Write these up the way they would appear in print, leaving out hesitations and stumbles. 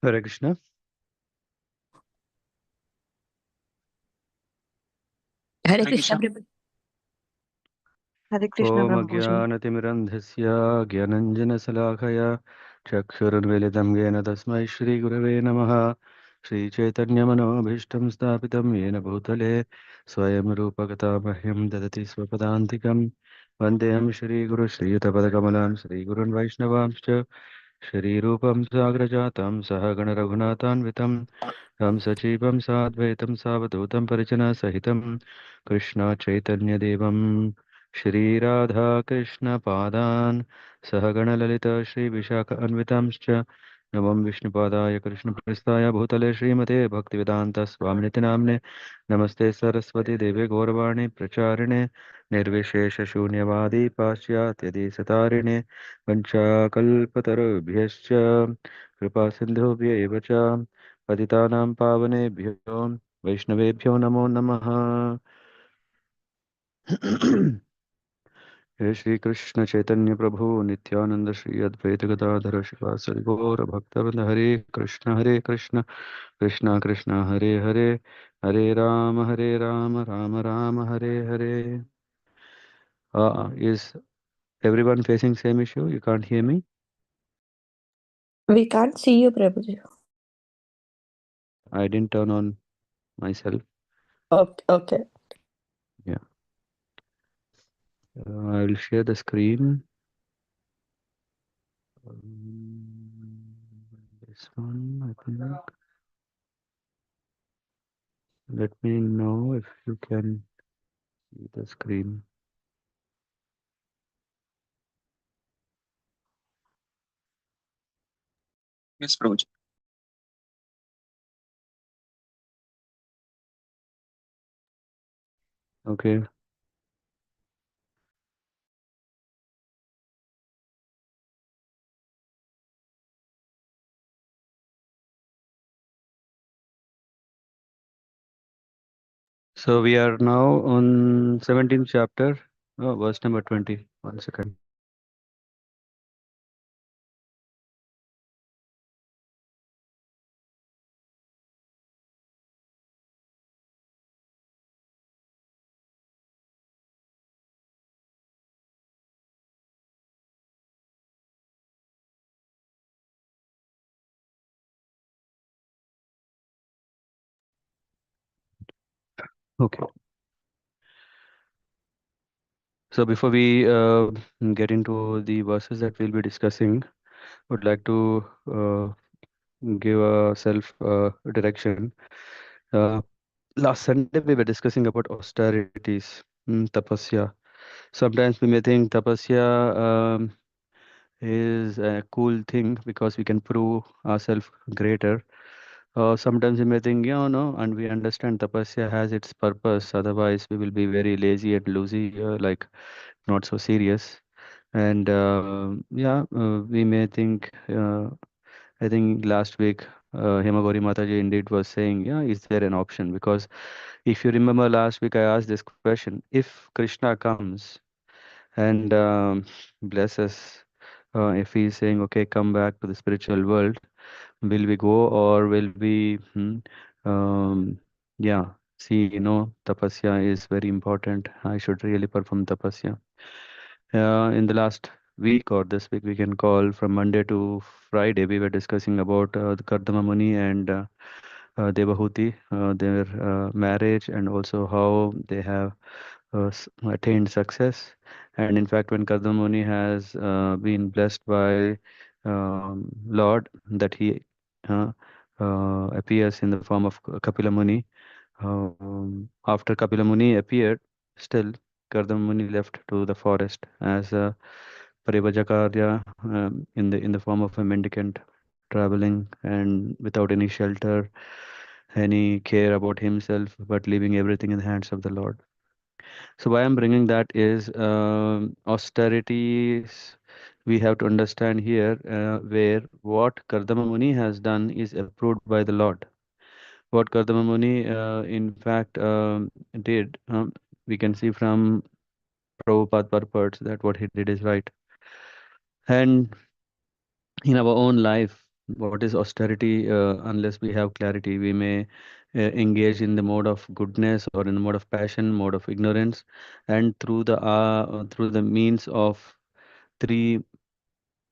Hare Krishna. Hare Hare Krishna, Krishna. Prabhu. Hare Krishna, Om Prabhuji. Jnanatimirandhasya Jnananjanasalakaya Chakshurunvelitam Yena Tasmai Shri Gurave Namaha Shri Chaitanya Manobhishtam Sthapitam Yena Bhutale Swayam Rupakata Mahyam Dadati Swapadantikam Vandeham Shri Guru Shri Yutapadakamalam Shri Gurun Vaishnavamscha Shri Rupam Sagrajatam Sahagana Raghunathan Ram Sachivam Sadvaitam Savadutam Parijana Sahitam Krishna Chaitanya Devam Shri Radha Krishna Padan Sahagana Lalita Shri Vishaka Anvitamscha Navam Vishnupadaya Krishna Pristaya Bhutale Srimate Bhaktivedanta Swaminiti Namne Namaste Saraswati Deve Gauravani Pracharine Nirvishesha Shunyavadi Paschatyadi Satarine Vanchakalpatarubhyascha Kripa Sindhubhya Evacha पतितानां पावनेभ्यो वैष्णवेभ्यो नमो नमः। हे श्री कृष्ण चैतन्य प्रभु नित्यानंद श्री अद्वैत गदाधर शिवासरि गौर भक्तवृंद हरे Krishna Krishna Krishna Hare Hare Hare Ram Ram Ram Hare Hare. Is everyone facing same issue? You can't hear me? We can't see you, Prabhuji. I didn't turn on myself. Okay. Yeah. I will share the screen. This one, I think. Let me know if you can see the screen. Yes, Prabhuji. Okay. So we are now on 17th chapter, verse number 20. 1 second. Okay. So before we get into the verses that we'll be discussing, would like to give a self direction. Uh, Last Sunday we were discussing about austerities, tapasya. Sometimes we may think tapasya is a cool thing because we can prove ourselves greater. Sometimes we may think, yeah, no, and we understand tapasya has its purpose. Otherwise, we will be very lazy and loosey, like not so serious. And we may think. I think last week, Hemagori Mataji indeed was saying, yeah, is there an option? Because if you remember last week, I asked this question: if Krishna comes and bless us, if he's saying, okay, come back to the spiritual world, will we go or will we, yeah, see, tapasya is very important. I should really perform tapasya. In the last week or this week, we can call from Monday to Friday, we were discussing about the Kardama Muni and Devahuti, their marriage, and also how they have attained success. And in fact, when Kardama Muni has been blessed by Lord, that he appears in the form of Kapila Muni. After Kapila Muni appeared, still Kardama Muni left to the forest as a Parivajakarya, in the form of a mendicant, traveling and without any shelter, any care about himself, but leaving everything in the hands of the Lord. So why I'm bringing that is austerities. We have to understand here where what Kardama Muni has done is approved by the Lord. What Kardama Muni, in fact, did, we can see from Prabhupada purports that what he did is right. And in our own life, what is austerity? Unless we have clarity, we may engage in the mode of goodness or in the mode of passion, mode of ignorance, and through the means of three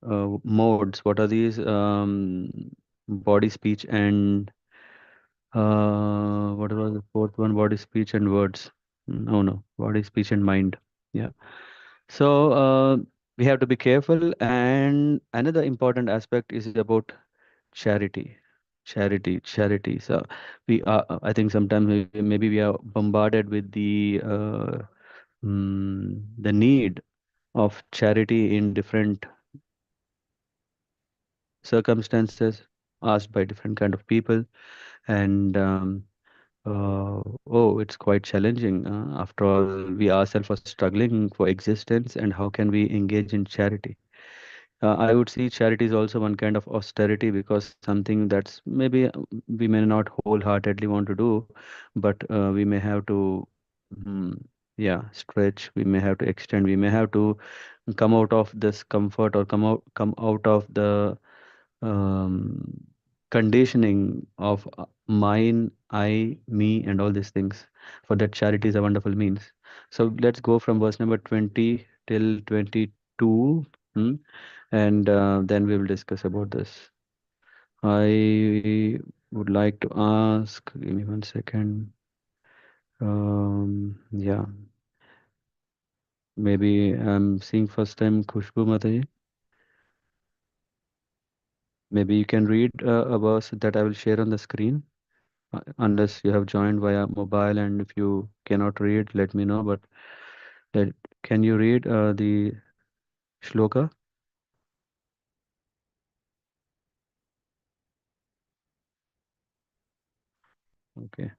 modes. What are these? Body, speech, and what was the fourth one? Body, speech, and words. No, no, body, speech, and mind. Yeah. So we have to be careful. And another important aspect is about charity. Charity. So we are, I think sometimes maybe we are bombarded with the need of charity in different circumstances, asked by different kind of people. And oh, it's quite challenging. After all, we ourselves are struggling for existence, and how can we engage in charity? I would see charity is also one kind of austerity, because something that's maybe we may not wholeheartedly want to do, but we may have to, mm, yeah, stretch. We may have to extend. We may have to come out of this comfort, or come out of the um, conditioning of mine, I, me, and all these things. For that, charity is a wonderful means. So let's go from verse number 20 till 22. Hmm? And then we will discuss about this. I would like to ask, give me 1 second. Yeah, maybe I'm seeing first time Khushbu Mataji. Maybe you can read a verse that I will share on the screen, unless you have joined via mobile, and if you cannot read, let me know. But let, can you read the shloka? Okay.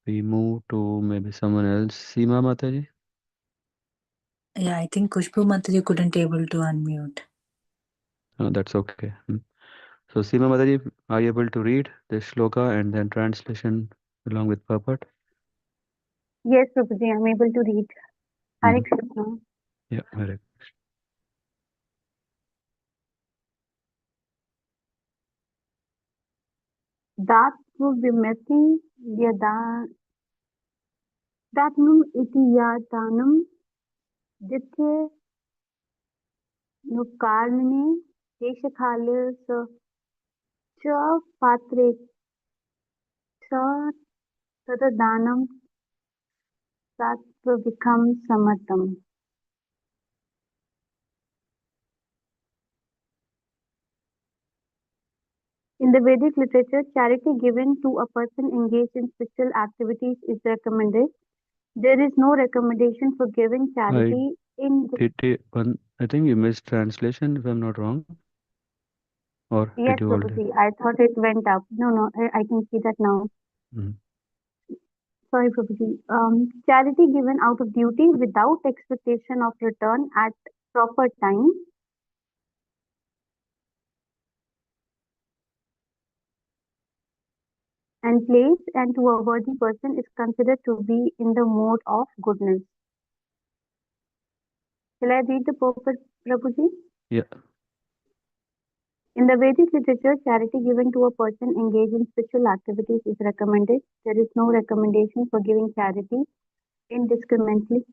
We move to maybe someone else. Seema Mataji. Yeah, I think Kushbu Mataji couldn't able to unmute. That's okay. So, Seema Mataji, are you able to read the shloka and then translation along with purport? Yes, Prabhuji, I'm able to read. Hare Hmm. Krishna. Yeah, correct. Datvu vimati datnum iti yadanam ditye nukarmine deshakale cha patre cha tadadanam sattva vikam samatam. In the Vedic literature, charity given to a person engaged in spiritual activities is recommended. There is no recommendation for giving I charity in I think you missed translation, if I'm not wrong, or Yes, did you already? Prabhuji. I thought it went up. No, I can see that now. Hmm. Sorry, Prabhuji. Charity given out of duty without expectation of return at proper time and place and to a worthy person is considered to be in the mode of goodness. Shall I read the purpose, Prabhuji? Yeah. In the Vedic literature, charity given to a person engaged in spiritual activities is recommended. There is no recommendation for giving charity indiscriminately.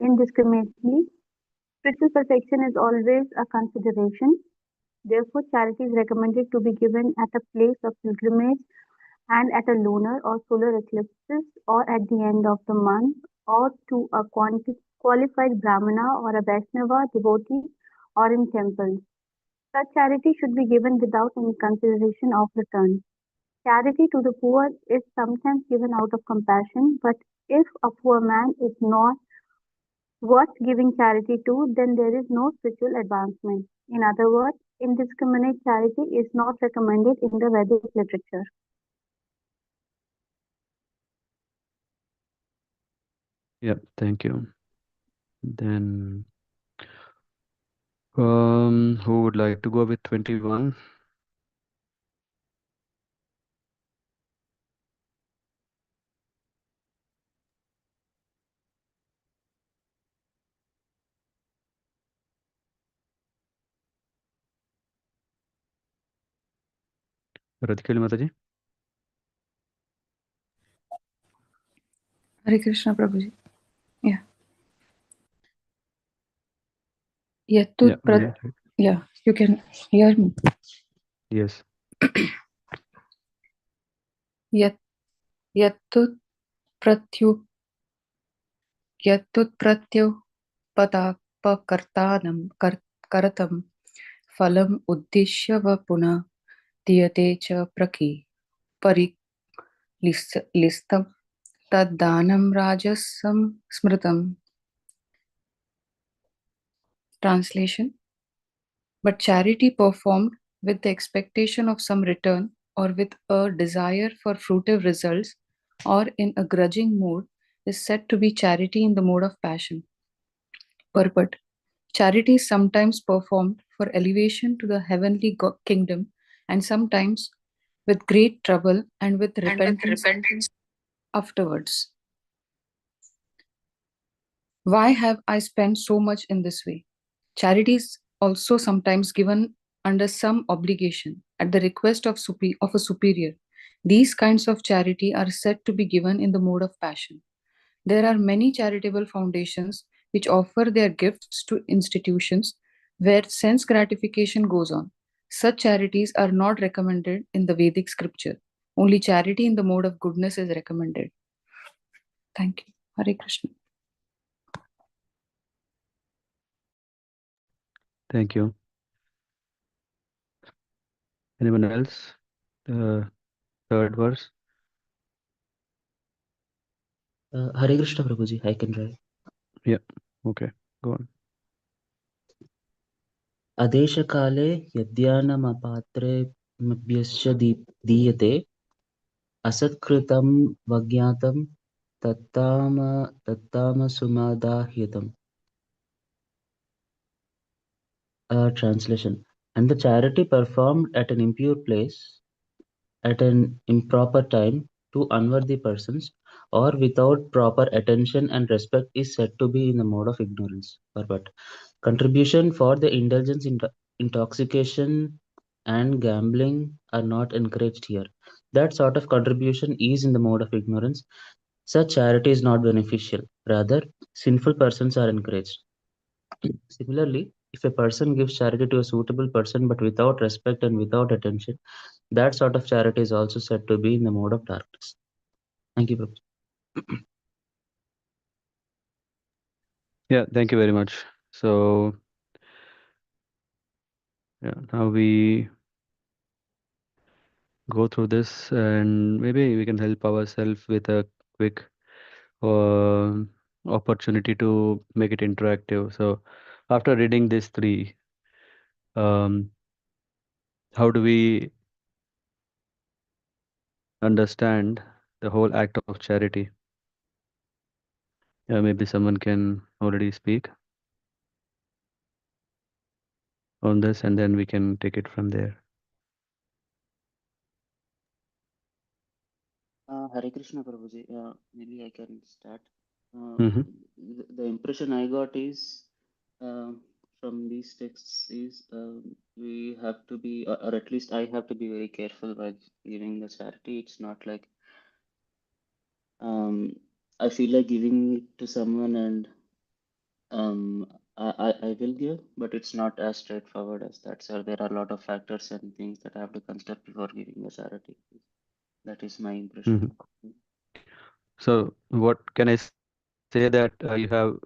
Indiscriminately, spiritual perfection is always a consideration. Therefore, charity is recommended to be given at a place of pilgrimage and at a lunar or solar eclipses or at the end of the month or to a qualified Brahmana or a Vaishnava devotee or in temples. Such charity should be given without any consideration of return. Charity to the poor is sometimes given out of compassion, but if a poor man is not worth giving charity to, then there is no spiritual advancement. In other words, indiscriminate charity is not recommended in the Vedic literature. Yeah. Thank you. Then, who would like to go with 21? Radhikali Mataji. Hare Krishna Prabhuji. Yeah. Yeah, Yeah, you can hear me. yes. Yatut pratyu padapakartanam karatam phalam uddishya va puna diyate cha pari listam taddanam rajasam smritam. Translation: but charity performed with the expectation of some return, or with a desire for fruitive results, or in a grudging mood, is said to be charity in the mode of passion. Purport: charity is sometimes performed for elevation to the heavenly kingdom, and sometimes with great trouble and with repentance afterwards. Why have I spent so much in this way? Charity is also sometimes given under some obligation at the request of a superior. These kinds of charity are said to be given in the mode of passion. There are many charitable foundations which offer their gifts to institutions where sense gratification goes on. Such charities are not recommended in the Vedic scripture. Only charity in the mode of goodness is recommended. Thank you. Hare Krishna. Thank you. Anyone else? Third verse. Hare Krishna Prabhuji, I can try. Yeah. Okay. Go on. अदेशकाले यद्यानमपात्रेभ्यश्च दीयते असत्कृतं वज्ञातं तत्तामसुमादाह्यतम्. Translation: and the charity performed at an impure place, at an improper time, to unworthy persons, or without proper attention and respect, is said to be in the mode of ignorance. But contribution for the indulgence, intoxication, and gambling are not encouraged here. That sort of contribution is in the mode of ignorance. Such charity is not beneficial. Rather, sinful persons are encouraged. Similarly, if a person gives charity to a suitable person but without respect and without attention, that sort of charity is also said to be in the mode of darkness. Thank you, Prabhu. Yeah, thank you very much. So, yeah, now we go through this and maybe we can help ourselves with a quick uh, opportunity to make it interactive. So, after reading these three, um, how do we understand the whole act of charity? Yeah, maybe someone can already speak on this and then we can take it from there. Hare Krishna Prabhuji. Maybe I can start. Mm-hmm. The impression I got is from these texts is we have to be, or at least I have to be very careful while giving the charity. It's not like I feel like giving it to someone and I will give, but it's not as straightforward as that. So there are a lot of factors and things that I have to consider before giving the charity. That is my impression. Mm-hmm. So, what can I say that you have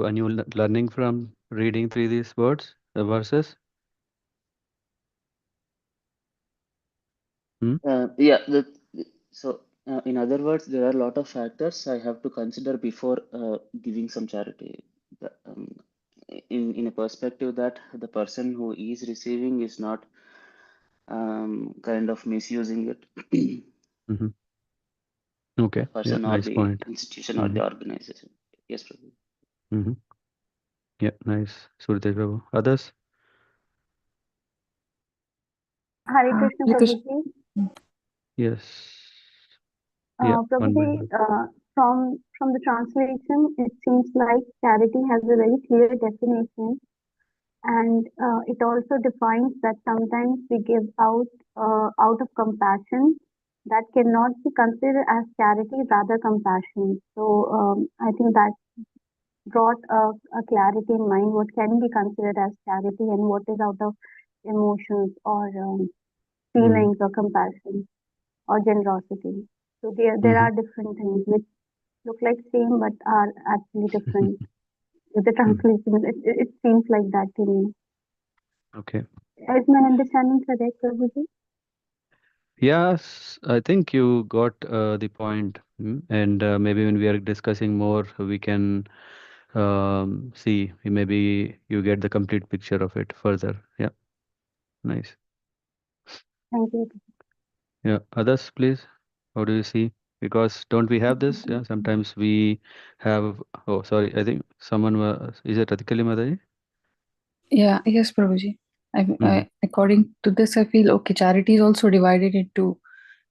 a new learning from reading through these words, verses? Hmm? Yeah, so in other words, there are a lot of factors I have to consider before giving some charity. In a perspective that the person who is receiving is not kind of misusing it, the Mm-hmm. Okay. Yeah, person or nice the point. institution or Mm-hmm. the organization. Yes, Prabhu. Mm-hmm. Yeah, nice. Surtesh Babu. Others? Hare Krishna Hare Krishna. Prabhuji. Yes. Yeah, one by Prabhuji, one. from the translation, it seems like charity has a very clear definition, and it also defines that sometimes we give out out of compassion, that cannot be considered as charity, rather compassion. So I think that brought a clarity in mind what can be considered as charity and what is out of emotions or Mm-hmm. feelings or compassion or generosity. So there Mm-hmm. are different things which look like same but are actually different. With the Mm. translation, it seems like that to me. Okay. Is my understanding correct, Prabhuji? Yes, I think you got the point. And maybe when we are discussing more, we can see, maybe you get the complete picture of it further. Yeah, nice. Thank you. Yeah, others, please. How do you see? Because don't we have this? Yeah, sometimes we have. Oh, sorry. I think someone was. Is it Ratikali Mataji? Yeah, yes, Prabhuji. Mm-hmm. According to this, I feel okay. Charity is also divided into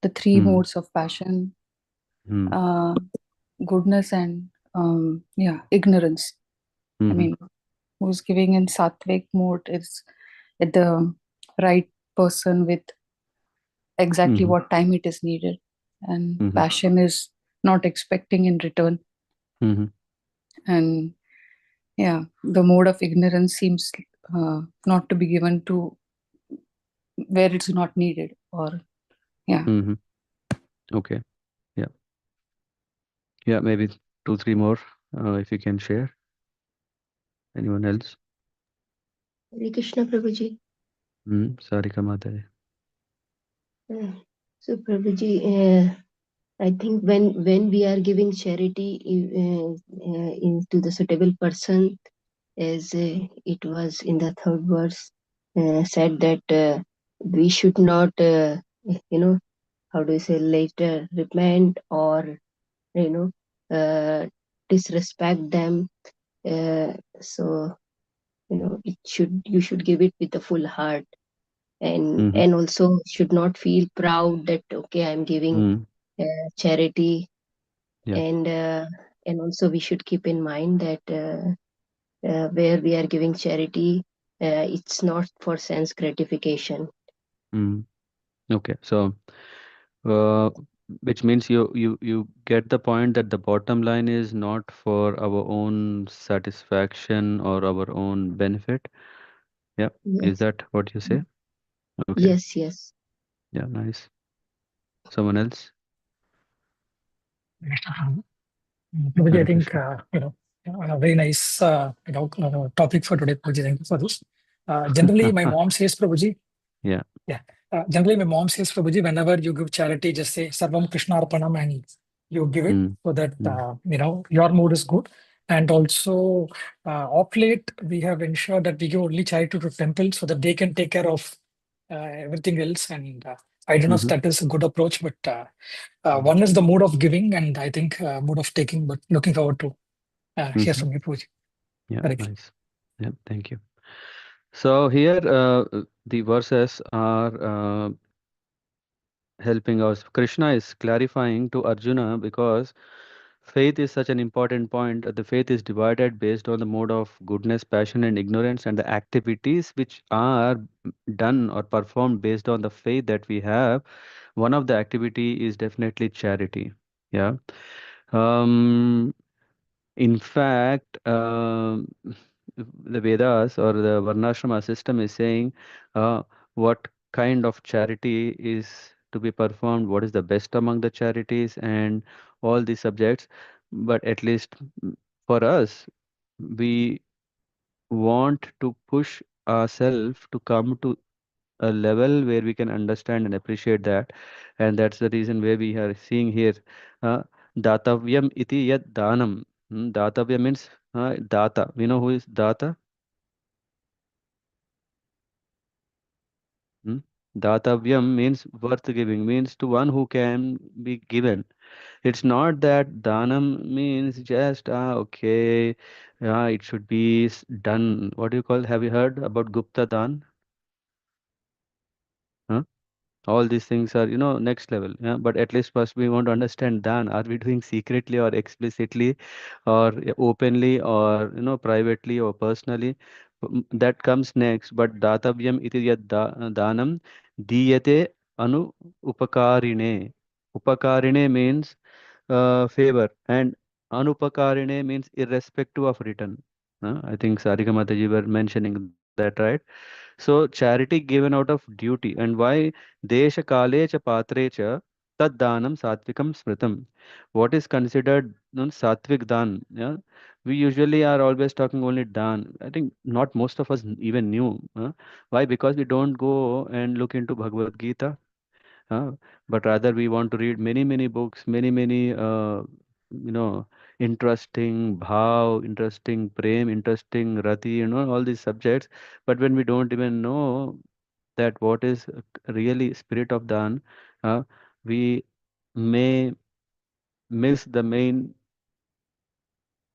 the three Mm-hmm. modes of passion, uh, goodness, and ignorance. I Mm-hmm. mean, who's giving in sattvic mode is at the right person with exactly Mm-hmm. what time it is needed, and Mm-hmm. passion is not expecting in return. Mm-hmm. And yeah, the mode of ignorance seems not to be given to where it's not needed, or yeah. Mm-hmm. Okay. Yeah. Yeah. Maybe two, three more. If you can share. Anyone else? Hare Krishna Prabhuji. Sarika Mataji. Uh, so Prabhuji, I think when we are giving charity to the suitable person, as it was in the third verse, said that we should not, how do you say, later repent or you know disrespect them. So you should give it with a full heart, Mm-hmm. and also should not feel proud that okay, I'm giving Mm. charity, Yeah. and also we should keep in mind that where we are giving charity, it's not for sense gratification. Mm. Okay. So, uh, which means you get the point that the bottom line is not for our own satisfaction or our own benefit. Yeah. Is Yes, that what you say? Okay. yes. Yeah. Nice. Someone else? Prabhuji, I Hare think, Krishna. a very nice, topic for today, Prabhuji. Thank you for this. Generally, my mom says, Prabhuji, Yeah. yeah, generally, my mom says, Prabhuji, whenever you give charity, just say Sarvam Krishna Arpanam and you give it Mm. so that, Mm. your mood is good. And also, of late, we have ensured that we give only charity to temples so that they can take care of everything else. And I don't know if Mm-hmm. that is a good approach, but Mm. one is the mood of giving, and I think mood of taking, but looking forward to hear Mm-hmm. from you, Pooja. Yeah. Correct. Nice. Yeah. Thank you. So here, the verses are helping us. Krishna is clarifying to Arjuna because faith is such an important point. The faith is divided based on the mode of goodness, passion, and ignorance, and the activities which are done or performed based on the faith that we have. One of the activity is definitely charity. Yeah. Um, in fact, the Vedas or the Varnashrama system is saying what kind of charity is to be performed, what is the best among the charities, and all these subjects. But at least for us, we want to push ourselves to come to a level where we can understand and appreciate that. And that's the reason where we are seeing here uh, datavyam iti yat danam. Datavya means data. We know who is data? Hmm? Datavyam means worth giving, means to one who can be given. It's not that danam means just okay, yeah, it should be done. What do you call? Have you heard about Gupta Dan? Huh? All these things are next level, yeah, but at least first we want to understand, dan, are we doing secretly or explicitly or openly or privately or personally. That comes next, but datavyam iti yad danam Diyate anu upakarine. Upakarine means favor, and anupakarine means irrespective of return. I think Sarika Mataji were mentioning that, right? So charity given out of duty, and why desha kale cha patre cha tad danam satvikam smritam. What is considered sattvic dan? Yeah, we usually are always talking only dan. I think not most of us even knew. Why? Because we don't go and look into Bhagavad Gita, uh, but rather we want to read many books, many you know interesting bhav, interesting prem, interesting rati, all these subjects. But when we don't even know that what is really spirit of dhan, uh, we may miss the main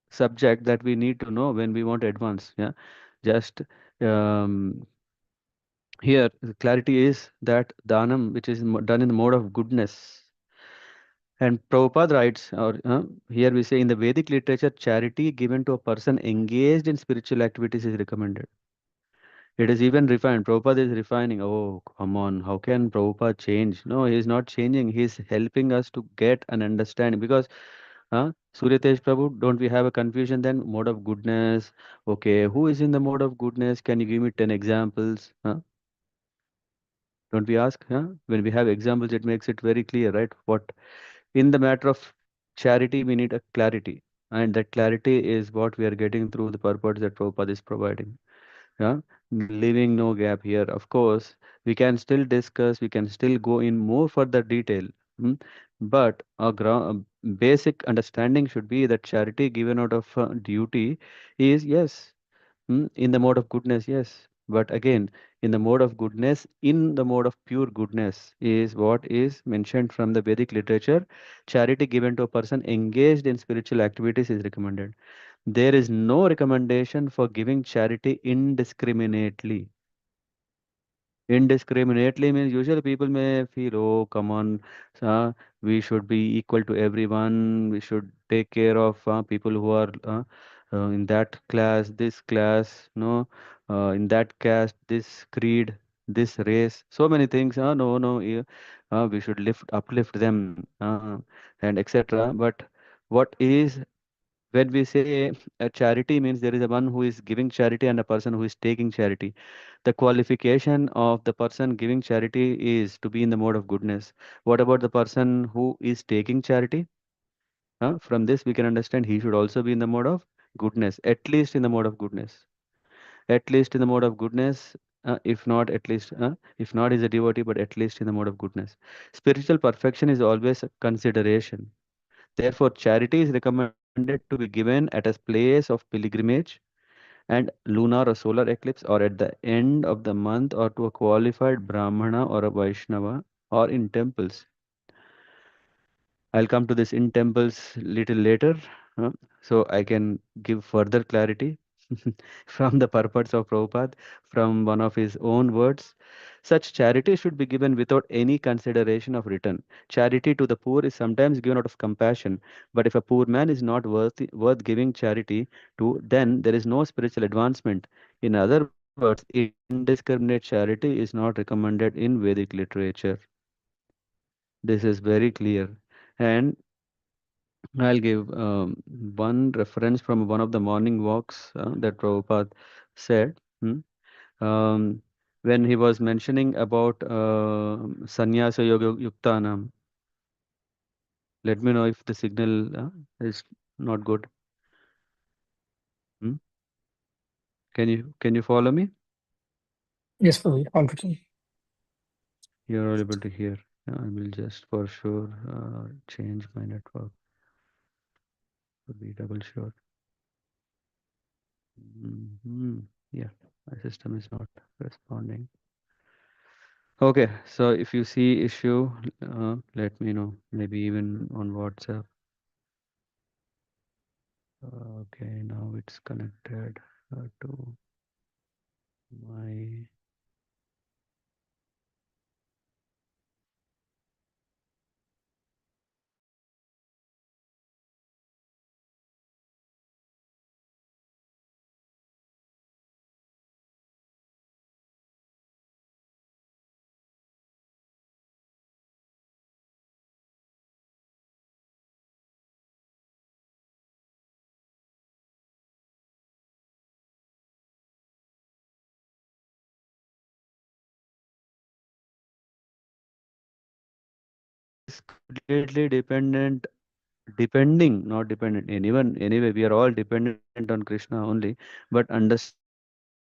subject that we need to know when we want to advance. Yeah, just um, here the clarity is that dhanam, which is done in the mode of goodness. And Prabhupada writes, or here we say in the Vedic literature, charity given to a person engaged in spiritual activities is recommended. It is even refined. Prabhupada is refining. Oh, come on. How can Prabhupada change? No, he is not changing. He is helping us to get an understanding. Because, Surya Tej Prabhu, don't we have a confusion then? Mode of goodness. Okay, who is in the mode of goodness? Can you give me 10 examples? Don't we ask? When we have examples, it makes it very clear, right? What in the matter of charity, we need a clarity. And that clarity is what we are getting through the purpose that Prabhupada is providing. Yeah, leaving no gap here. Of course, we can still discuss, we can still go in more further detail. mm, But a basic understanding should be that charity given out of duty is, yes, in the mode of goodness, yes. But again, in the mode of goodness, in the mode of pure goodness, is what is mentioned from the Vedic literature. Charity given to a person engaged in spiritual activities is recommended. There is no recommendation for giving charity indiscriminately. Indiscriminately means usually people may feel, oh, come on, we should be equal to everyone. We should take care of people who are in that class, this class, no, in that caste, this creed, this race. So many things. No, no, we should uplift them, and etc. But what is when we say a charity means there is a one who is giving charity and a person who is taking charity. The qualification of the person giving charity is to be in the mode of goodness. What about the person who is taking charity? From this, we can understand he should also be in the mode of goodness, at least in the mode of goodness. At least in the mode of goodness, if not, at least, if not, is a devotee, but at least in the mode of goodness. Spiritual perfection is always a consideration. Therefore, charity is recommended to be given at a place of pilgrimage and lunar or solar eclipse or at the end of the month or to a qualified Brahmana or a Vaishnava or in temples. I'll come to this in temples little later, uh, so I can give further clarity from the purports of Prabhupada, from one of his own words. Such charity should be given without any consideration of return. Charity to the poor is sometimes given out of compassion, but if a poor man is not worth giving charity to, then there is no spiritual advancement. In other words, indiscriminate charity is not recommended in Vedic literature. This is very clear. And I'll give one reference from one of the morning walks that Prabhupada said. Um, when he was mentioning about Sannyasa Yoga Yuktanam. Let me know if the signal is not good. Hmm? Can you follow me? Yes, Prabhu, all good. You're all able to hear. I will just for sure change my network to be double sure. Yeah, my system is not responding. Okay, so if you see issue, let me know. Maybe even on WhatsApp. Okay, now it's connected to my completely dependent, depending, not dependent. Anyone, anyway, we are all dependent on Krishna only, but understanding that Krishna is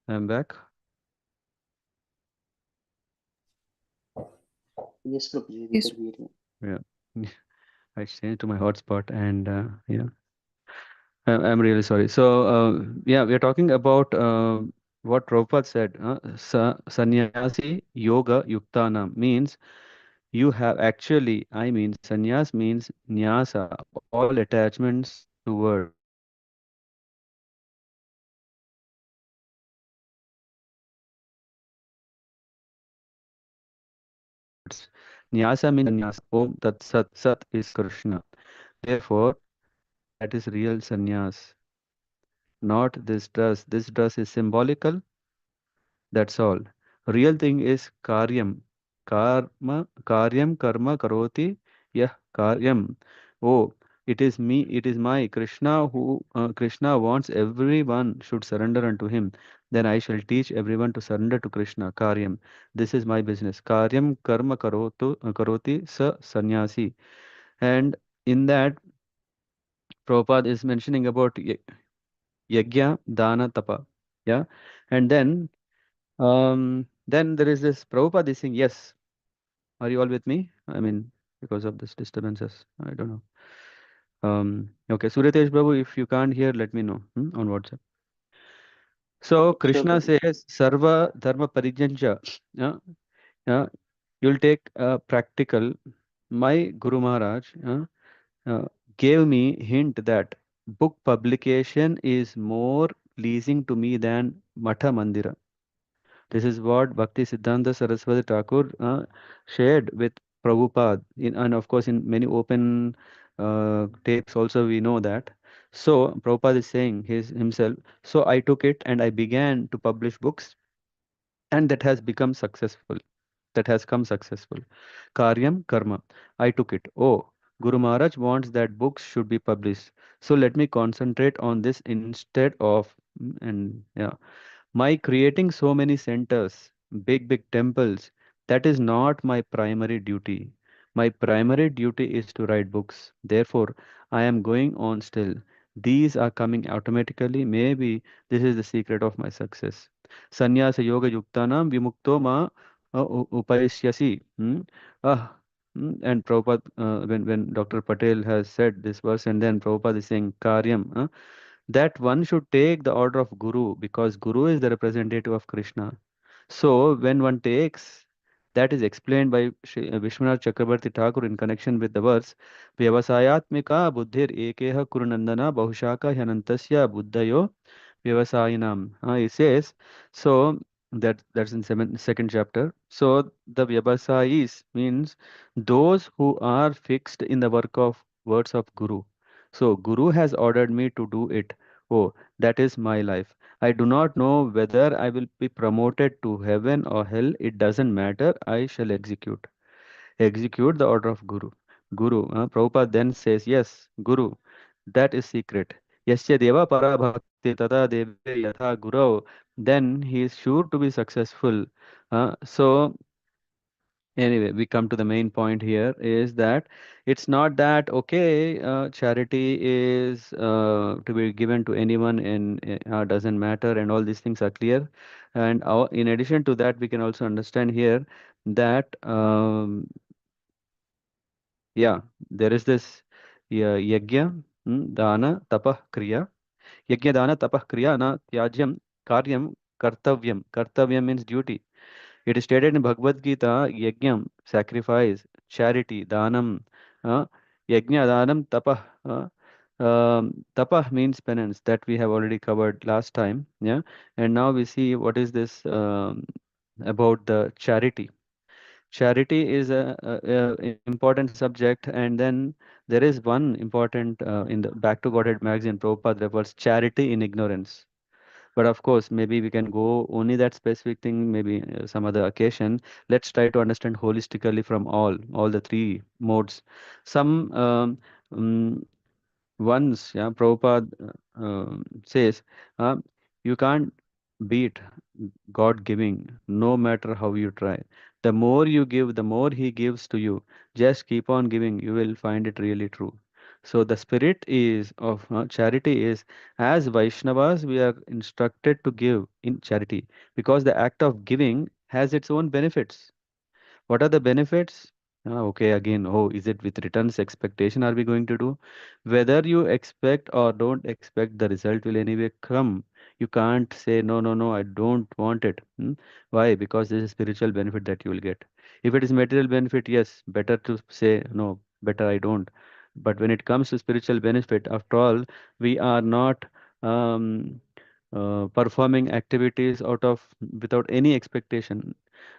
I'm back. Yes, Prabhuji, we Yes. can hear you. Yeah. I changed to my hotspot and yeah, I'm really sorry. So yeah, we are talking about what Prabhupada said. Sannyasi yoga yuktana means you have actually, I mean, sannyas means nyasa, all attachments towards. Nyasa means sannyas. Om Tat Sat. Sat is Krishna. Therefore, that is real sannyas, not this dress. This dress is symbolical. That's all. Real thing is karyam. Karyam karma karoti yah karyam. Oh, it is me, it is my Krishna who Krishna wants everyone should surrender unto him. Then I shall teach everyone to surrender to Krishna. Karyam. This is my business. Karyam karma karoti sa sannyasi. And in that, Prabhupada is mentioning about yajna, dana, tapa. Yeah. And then there is this Prabhupada is saying, yes. Are you all with me? I mean, because of this disturbances. I don't know. Okay, Suryatesh Babu, if you can't hear, let me know on WhatsApp. So Sure, Krishna Prabhuji. says, Sarva Dharma Parijanja. Yeah, yeah, you'll take practical. My Guru Maharaj uh, gave me hint that book publication is more pleasing to me than Matha Mandira. This is what Bhakti Siddhanta Saraswati Thakur shared with Prabhupada, and of course in many open tapes also we know that. So Prabhupada is saying himself. So I took it and I began to publish books, and that has become successful. That has come successful. Karyam karma. I took it. Oh, Guru Maharaj wants that books should be published. So let me concentrate on this instead of and yeah. My creating so many centers, big temples, that is not my primary duty. My primary duty is to write books. Therefore, I am going on still. These are coming automatically. Maybe this is the secret of my success. Sannyasa yoga yuktanam vimukto ma upayashyasi. And Prabhupada, when Dr. Patel has said this verse, and then Prabhupada is saying karyam, that one should take the order of Guru because Guru is the representative of Krishna. So when one takes, that is explained by Vishwanath Chakrabarti Thakur in connection with the verse, Vyavasayatmika buddhir ekeha kurunandana bahushaka hyanantasya buddhayo vyavasayinam. It says, so that's in second chapter. So the Vyavasayis means those who are fixed in the work of words of Guru. So Guru has ordered me to do it. Oh, that is my life. I do not know whether I will be promoted to heaven or hell. It doesn't matter. I shall execute. Execute the order of Guru. Guru. Prabhupada then says, yes, Guru, that is secret. Yasya deva para bhakti tata deve yatha gurau. Then he is sure to be successful. So anyway, we come to the main point here is that it's not that okay, charity is to be given to anyone and doesn't matter, and all these things are clear. And in addition to that, we can also understand here that yeah, there is this yajna, dana, tapah, kriya. Yajna, dana, tapah, kriya, na tyajyam, karyam, kartavyam. Kartavyam means duty. It is stated in Bhagavad Gita, yajnam, sacrifice, charity, danam, yajna, danam, tapah. Tapah means penance that we have already covered last time. Yeah, and now we see what is this about the charity. Charity is a important subject, and then there is one important in the Back to Godhead magazine. Prabhupada refers charity in ignorance. But of course, maybe we can go only that specific thing, maybe some other occasion. Let's try to understand holistically from all the three modes. Some once, yeah, Prabhupada says, uh, you can't beat God giving, no matter how you try. The more you give, the more He gives to you. Just keep on giving, you will find it really true. So the spirit is of charity is, as Vaishnavas, we are instructed to give in charity because the act of giving has its own benefits. What are the benefits? Okay, again, oh, is it with returns expectation are we going to do? Whether you expect or don't expect, the result will anyway come. You can't say, no, no, no, I don't want it. Why? Because this is spiritual benefit that you will get. If it is material benefit, yes, better to say, no, better I don't. But when it comes to spiritual benefit, after all, we are not um, performing activities out of without any expectation.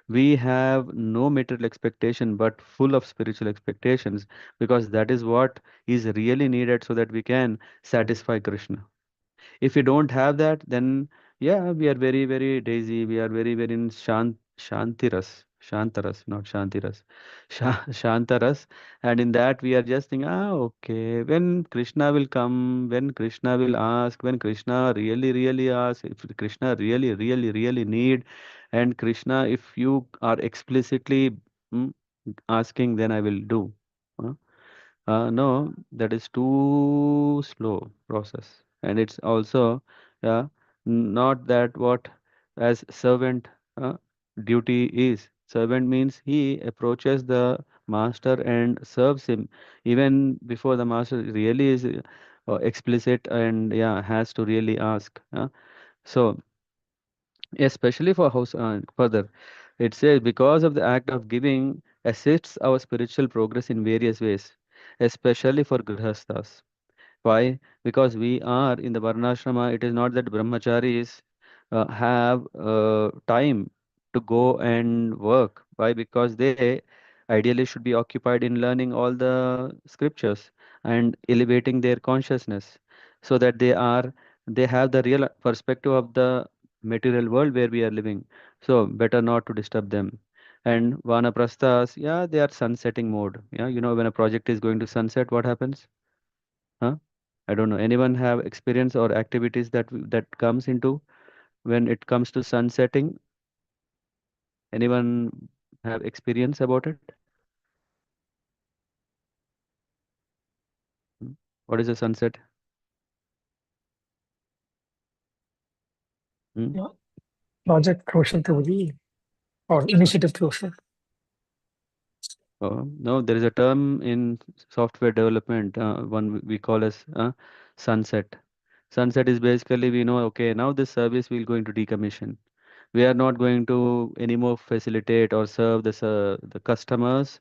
We have no material expectation but full of spiritual expectations because that is what is really needed so that we can satisfy Krishna. If we don't have that, then yeah, we are very, very daisy. We are very, very in shantaras, not shantiras, shantaras. And in that, we are just thinking, okay, when Krishna will come, when Krishna will ask, when Krishna really, really asks, if Krishna really, really, really need, and Krishna, if you are explicitly mm, asking, then I will do. Huh? No, that is too slow process, and it's also yeah, not that what as servant duty is. Servant means he approaches the master and serves him even before the master really is explicit and yeah has to really ask. So especially for house further, it says because of the act of giving assists our spiritual progress in various ways, especially for grihasthas. Why? Because we are in the Varnashrama, it is not that brahmacharis have time to go and work. Why? Because they ideally should be occupied in learning all the scriptures and elevating their consciousness so that they have the real perspective of the material world where we are living. So better not to disturb them. And Vanaprasthas, yeah, they are sunsetting mode. Yeah, when a project is going to sunset, what happens? Huh? I don't know. Anyone have experience or activities that comes into when it comes to sunsetting? Anyone have experience about it? Hmm? What is a sunset? Hmm? Yeah. Project closure to the or initiative closure. No, there is a term in software development, one we call as sunset. Sunset is basically we know, okay, now this service we're going to decommission. We are not going to anymore facilitate or serve the customers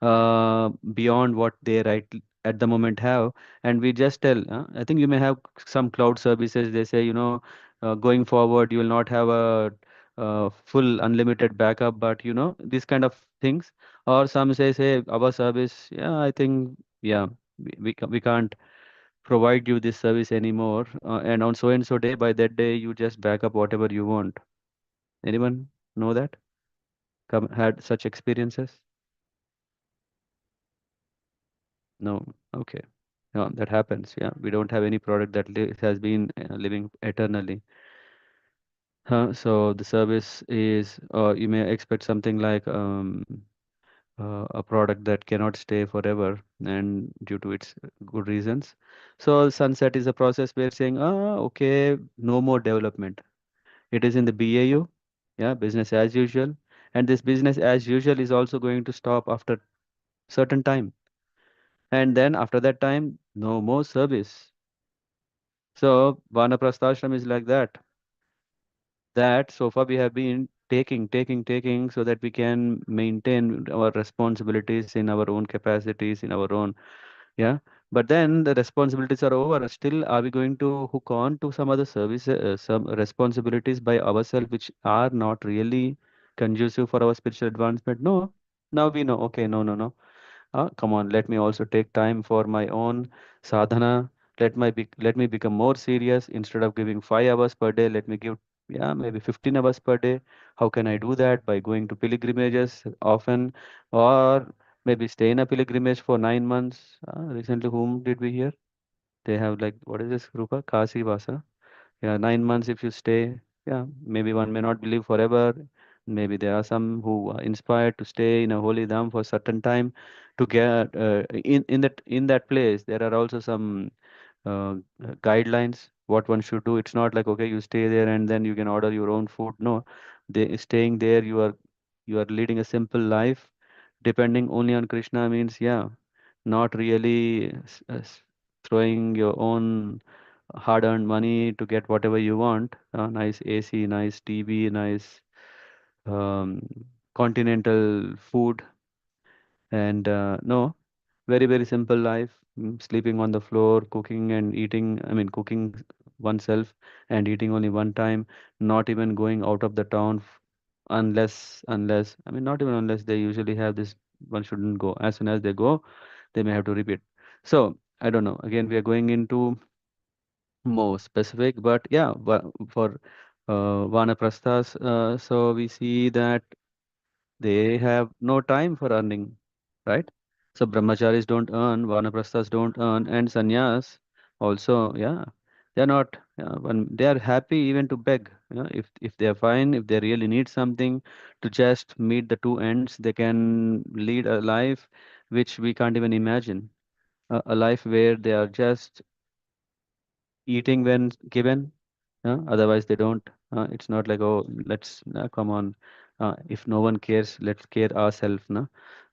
beyond what they right at the moment have, and we just tell. I think you may have some cloud services. They say, going forward, you will not have a full unlimited backup, but these kind of things. Or some say our service. Yeah, I think yeah, we can't provide you this service anymore. And on so and so day, by that day, you just back up whatever you want. Anyone know that? Had such experiences? No. Okay. No, that happens. Yeah, we don't have any product that has been living eternally. So the service is, you may expect something like a product that cannot stay forever and due to its good reasons. So sunset is a process where saying, okay, no more development. It is in the BAU, yeah, business as usual. And this business as usual is also going to stop after certain time. And then after that time, no more service. So Vanaprasthashram is like that. That so far we have been taking so that we can maintain our responsibilities in our own capacities, in our own, yeah. But then the responsibilities are over. Still, are we going to hook on to some other service, some responsibilities by ourselves, which are not really conducive for our spiritual advancement? No. Now we know, okay, no, no, no. Come on, let me also take time for my own sadhana. Let me become more serious. Instead of giving 5 hours per day, let me give, yeah, maybe 15 hours per day. How can I do that? By going to pilgrimages often, or maybe stay in a pilgrimage for 9 months. Recently, whom did we hear? They have like, what is this, Rupa? Kasi Vasa. Yeah, 9 months if you stay. Yeah, maybe one may not believe forever. Maybe there are some who are inspired to stay in a holy dham for certain time to get in that place. There are also some guidelines what one should do. It's not like, okay, you stay there and then you can order your own food. No, they staying there, you are leading a simple life, depending only on Krishna means, yeah, not really throwing your own hard-earned money to get whatever you want. Nice AC, nice TV, nice um, continental food, and no, very, very simple life. Sleeping on the floor, cooking and eating. I mean, cooking oneself and eating only one time. Not even going out of the town, unless I mean, not even unless they usually have this. One shouldn't go. As soon as they go, they may have to repeat. So I don't know. Again, we are going into more specific, but yeah, for Vanaprasthas, so we see that they have no time for earning, right? So brahmacharis don't earn, Vanaprasthas don't earn, and sannyas also, yeah, they're not. When they are happy even to beg. If they are fine, if they really need something to just meet the two ends, they can lead a life which we can't even imagine. A life where they are just eating when given. Otherwise, they don't. It's not like, oh, let's come on. If no one cares, let's care ourselves. No,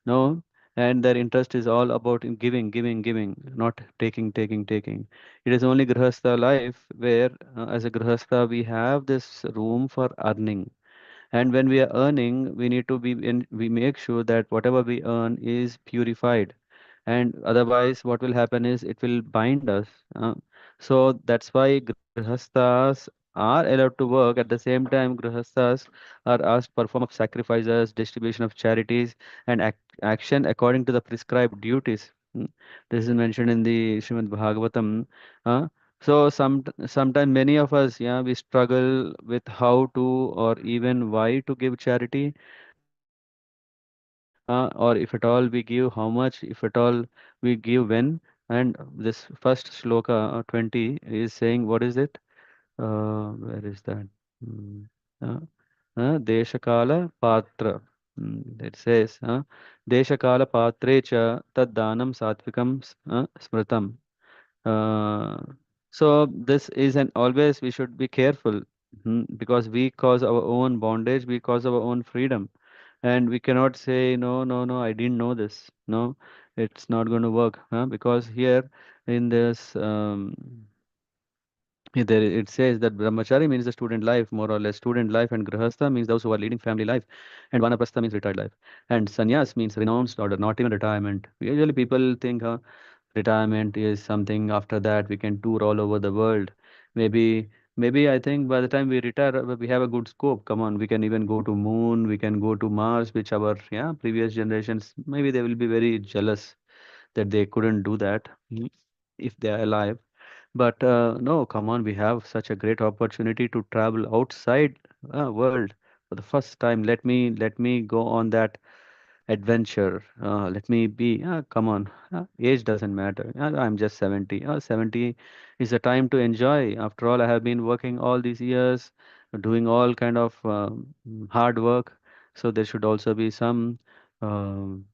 no. And their interest is all about in giving, giving, giving, not taking, taking, taking. It is only Grihastha life where, as a Grihastha, we have this room for earning. And when we are earning, we need to be in, we make sure that whatever we earn is purified. And otherwise, what will happen is it will bind us. So that's why grihasthas are allowed to work. At the same time, grihasthas are asked to perform of sacrifices, distribution of charities, and action according to the prescribed duties. This is mentioned in the Srimad Bhagavatam. Uh, so sometimes many of us, yeah, we struggle with how to or even why to give charity, or if at all we give, how much, if at all we give, when. And this first shloka 20 is saying, what is it? Where is that? Hmm. Uh, Deshakala Patra. It says, Deshakala Patre cha tad danam satvikam smritam. Uh, so this is an always we should be careful, because we cause our own bondage, we cause our own freedom, and we cannot say no, no, no, I didn't know this. No, it's not going to work, because here in this there it says that brahmachari means the student life, more or less student life, and grihastha means those who are leading family life, and vanaprastha means retired life, and sannyas means renounced order, not even retirement. Usually people think retirement is something after that we can tour all over the world. Maybe I think by the time we retire, we have a good scope. Come on, we can even go to moon, we can go to Mars, which our, yeah, previous generations, maybe they will be very jealous that they couldn't do that, if they are alive. But no, come on, we have such a great opportunity to travel outside world for the first time. Let me go on that adventure. Let me be. Come on, age doesn't matter. I'm just 70. 70 is a time to enjoy. After all, I have been working all these years, doing all kind of hard work. So there should also be some um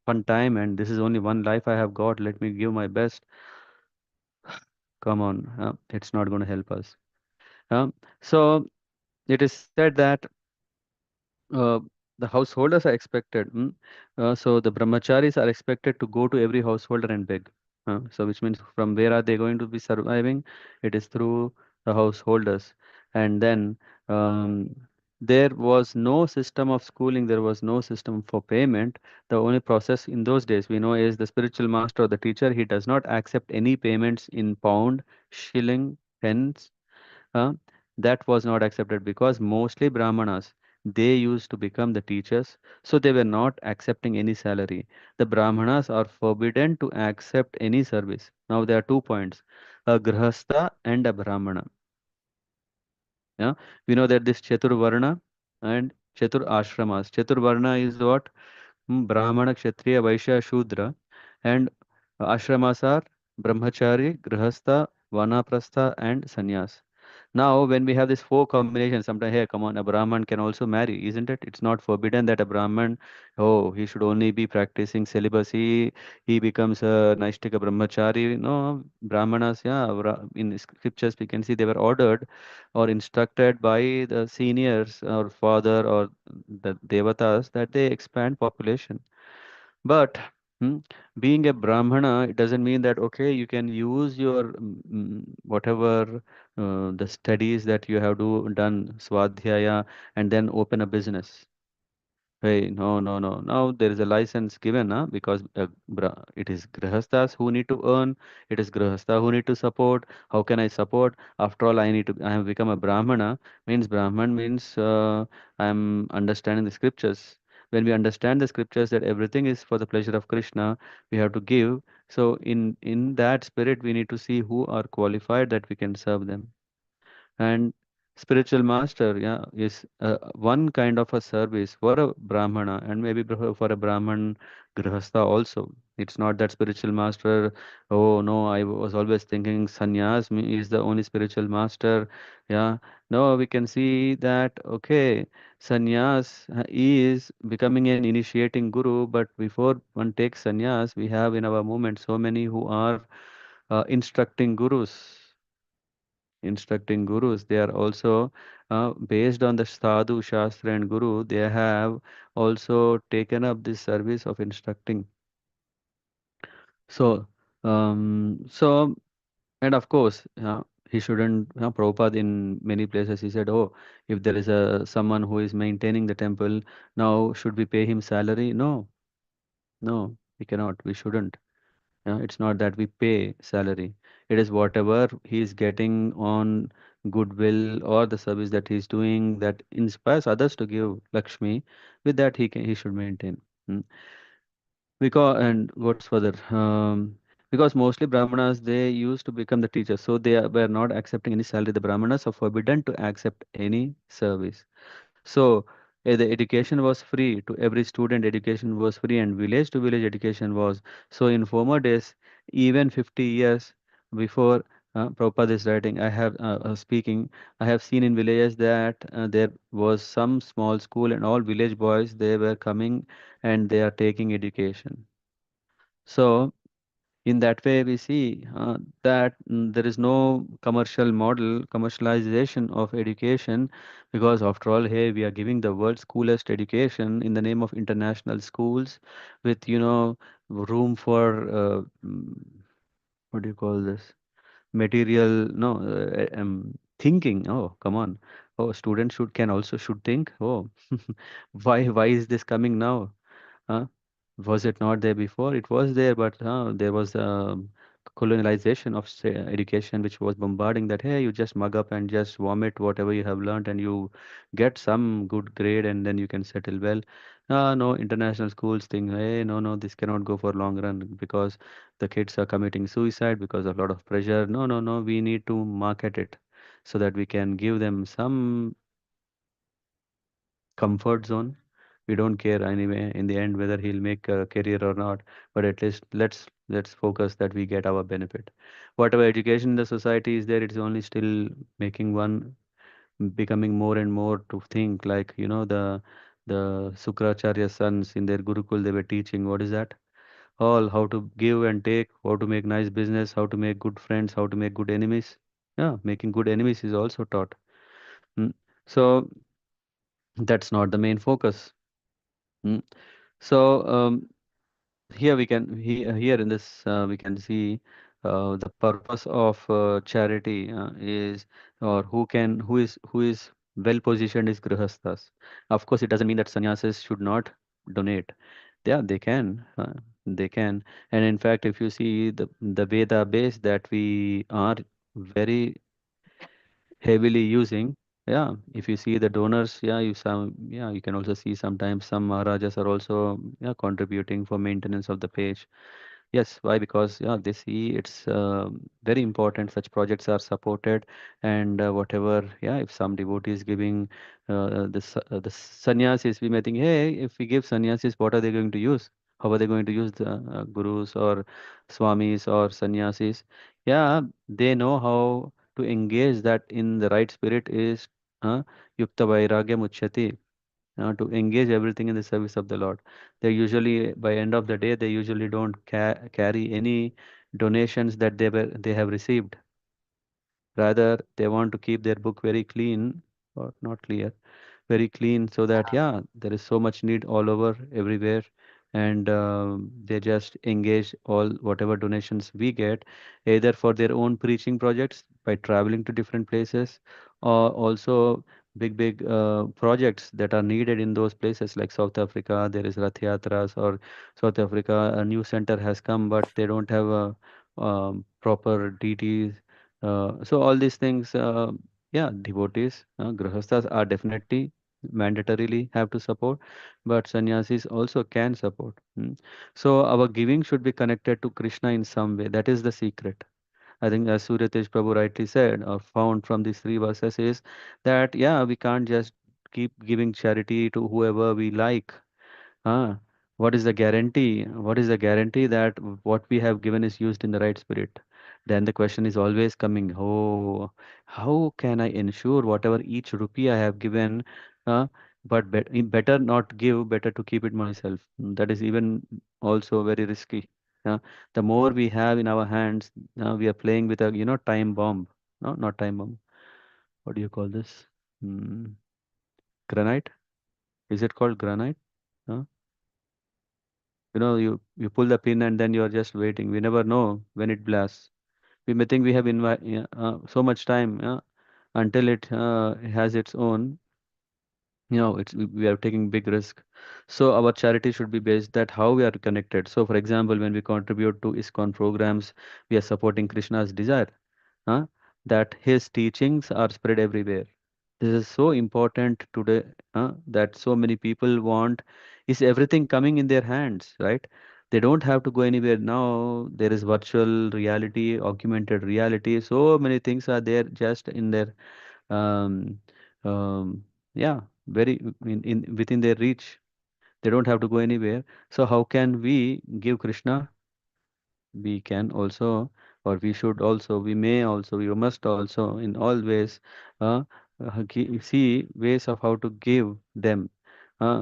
fun time. And this is only one life I have got. Let me give my best. Come on, it's not going to help us. So it is said that uh, the householders are expected. So the brahmacharis are expected to go to every householder and beg. So which means from where are they going to be surviving? It is through the householders. And then um, there was no system of schooling. There was no system for payment. The only process in those days we know is the spiritual master or the teacher. He does not accept any payments in pound, shilling, pence. uh, that was not accepted because mostly Brahmanas they used to become the teachers, so they were not accepting any salary. The Brahmanas are forbidden to accept any service. Now there are 2 points: a Grihastha and a Brahmana. Yeah, we know that this Chatur Varna and Chatur Ashramas. Chatur Varna is what? Brahmana, Kshatriya, Vaishya, Shudra, and ashramas are Brahmachari, Grihastha, Vanaprastha, and Sannyas. Now, when we have this four combinations, sometimes, hey, come on, a Brahman can also marry, isn't it? It's not forbidden that a Brahman, oh, he should only be practicing celibacy, he becomes a Naishtika Brahmachari. No, Brahmanas, yeah, in scriptures we can see they were ordered or instructed by the seniors or father or the devatas that they expand population. But hmm, being a Brahmana, it doesn't mean that, okay, you can use your whatever the studies that you have done, Swadhyaya, and then open a business. Hey, no, no, no. Now there is a license given, because it is grihasthas who need to earn. It is grihastha who need to support. How can I support? After all, I have become a brahmana. Means Brahman means I am understanding the scriptures. When we understand the scriptures that everything is for the pleasure of Krishna, we have to give. So in that spirit, we need to see who are qualified that we can serve them. And spiritual master, yeah, is one kind of a service for a brahmana and maybe for a brahman grihastha also. It's not that spiritual master, oh no, I was always thinking sannyas is the only spiritual master. Yeah, no, we can see that, okay, sannyas is becoming an initiating guru, but before one takes sannyas, we have in our movement so many who are instructing gurus. They are also based on the sadhu shastra and guru. They have also taken up this service of instructing. So so and of course he shouldn't, Prabhupada in many places he said, oh, if there is a someone who is maintaining the temple, now should we pay him salary? No, no, we cannot, we shouldn't. It's not that we pay salary. It is whatever he is getting on goodwill or the service that he's doing that inspires others to give Lakshmi. With that, he should maintain. Mm. Because and what's further? Because mostly Brahmanas they used to become the teachers, so were not accepting any salary. The Brahmanas are forbidden to accept any service. So the education was free to every student. Education was free, and village to village education was. So in former days, even 50 years before Prabhupada is writing, I have speaking, I have seen in villages that there was some small school, and all village boys they were coming and they are taking education. So in that way we see that there is no commercial model commercialization of education, because after all, hey, we are giving the world's coolest education in the name of international schools with room for what do you call this, material, no, thinking. Oh, come on. Oh, students should think. Oh, why is this coming now? Huh? Was it not there before? It was there, but there was colonialization of education, which was bombarding that, hey, you just mug up and just vomit whatever you have learned, and you get some good grade, and then you can settle well. No, international schools think, hey, no, no, this cannot go for long run because the kids are committing suicide because of a lot of pressure. No, no, no, we need to market it so that we can give them some comfort zone, We don't care anyway in the end whether he'll make a career or not, but at least let's focus that we get our benefit. Whatever education in the society is there, it's only still making one becoming more and more to think like, the Sukracharya sons in their Gurukul, they were teaching what is that? All how to give and take, how to make nice business, how to make good friends, how to make good enemies. Yeah, making good enemies is also taught. Mm. So that's not the main focus. Mm. So here we can here in this we can see the purpose of charity is, or who is well positioned is grihasthas. Of course, it doesn't mean that sannyasis should not donate. Yeah, they can, and in fact, if you see the Veda base that we are very heavily using. Yeah, if you see the donors, yeah, you can also see sometimes some Maharajas are also, yeah, contributing for maintenance of the page. Yes, why? Because yeah, they see it's very important such projects are supported, and whatever, yeah, if some devotee is giving the sannyasis, we may think, hey, if we give sannyasis, what are they going to use? How are they going to use the gurus or swamis or sannyasis? Yeah, they know how to engage that in the right spirit is yukta vairagya muchyati, to engage everything in the service of the Lord. They usually, by end of the day, they usually don't carry any donations that they have received. Rather, they want to keep their book very clean, or not clear, very clean, so that yeah, there is so much need all over everywhere, and they just engage all whatever donations we get, either for their own preaching projects by traveling to different places, or also big projects that are needed in those places like South Africa. There is Rath Yatras, or South Africa, a new center has come, but they don't have a proper DTs. So all these things, yeah, devotees, grihasthas are definitely mandatorily have to support, but sannyasis also can support. So our giving should be connected to Krishna in some way. That is the secret. I think, as Suryatesh Prabhu rightly said or found from these three verses, is that yeah, we can't just keep giving charity to whoever we like. Ah, what is the guarantee? What is the guarantee that what we have given is used in the right spirit? Then the question is always coming, oh, how can I ensure whatever each rupee I have given, uh, but better not give, better to keep it myself. That is even also very risky. Uh, the more we have in our hands, we are playing with a, time bomb. No, not time bomb. What do you call this? Mm, granite? Is it called granite? Uh, you pull the pin and then you are just waiting. We never know when it blasts. We may think we have yeah, so much time, until it has its own. We are taking big risk. So our charity should be based that how we are connected. So, for example, when we contribute to ISKCON programs, we are supporting Krishna's desire, huh? That his teachings are spread everywhere. This is so important today, that so many people want is everything coming in their hands, right? They don't have to go anywhere now. There is virtual reality, augmented reality. So many things are there just in their um, um, yeah, very in within their reach. They don't have to go anywhere. So how can we give Krishna? We can also, or we should also, we may also, we must also, in all ways, uh, see ways of how to give them.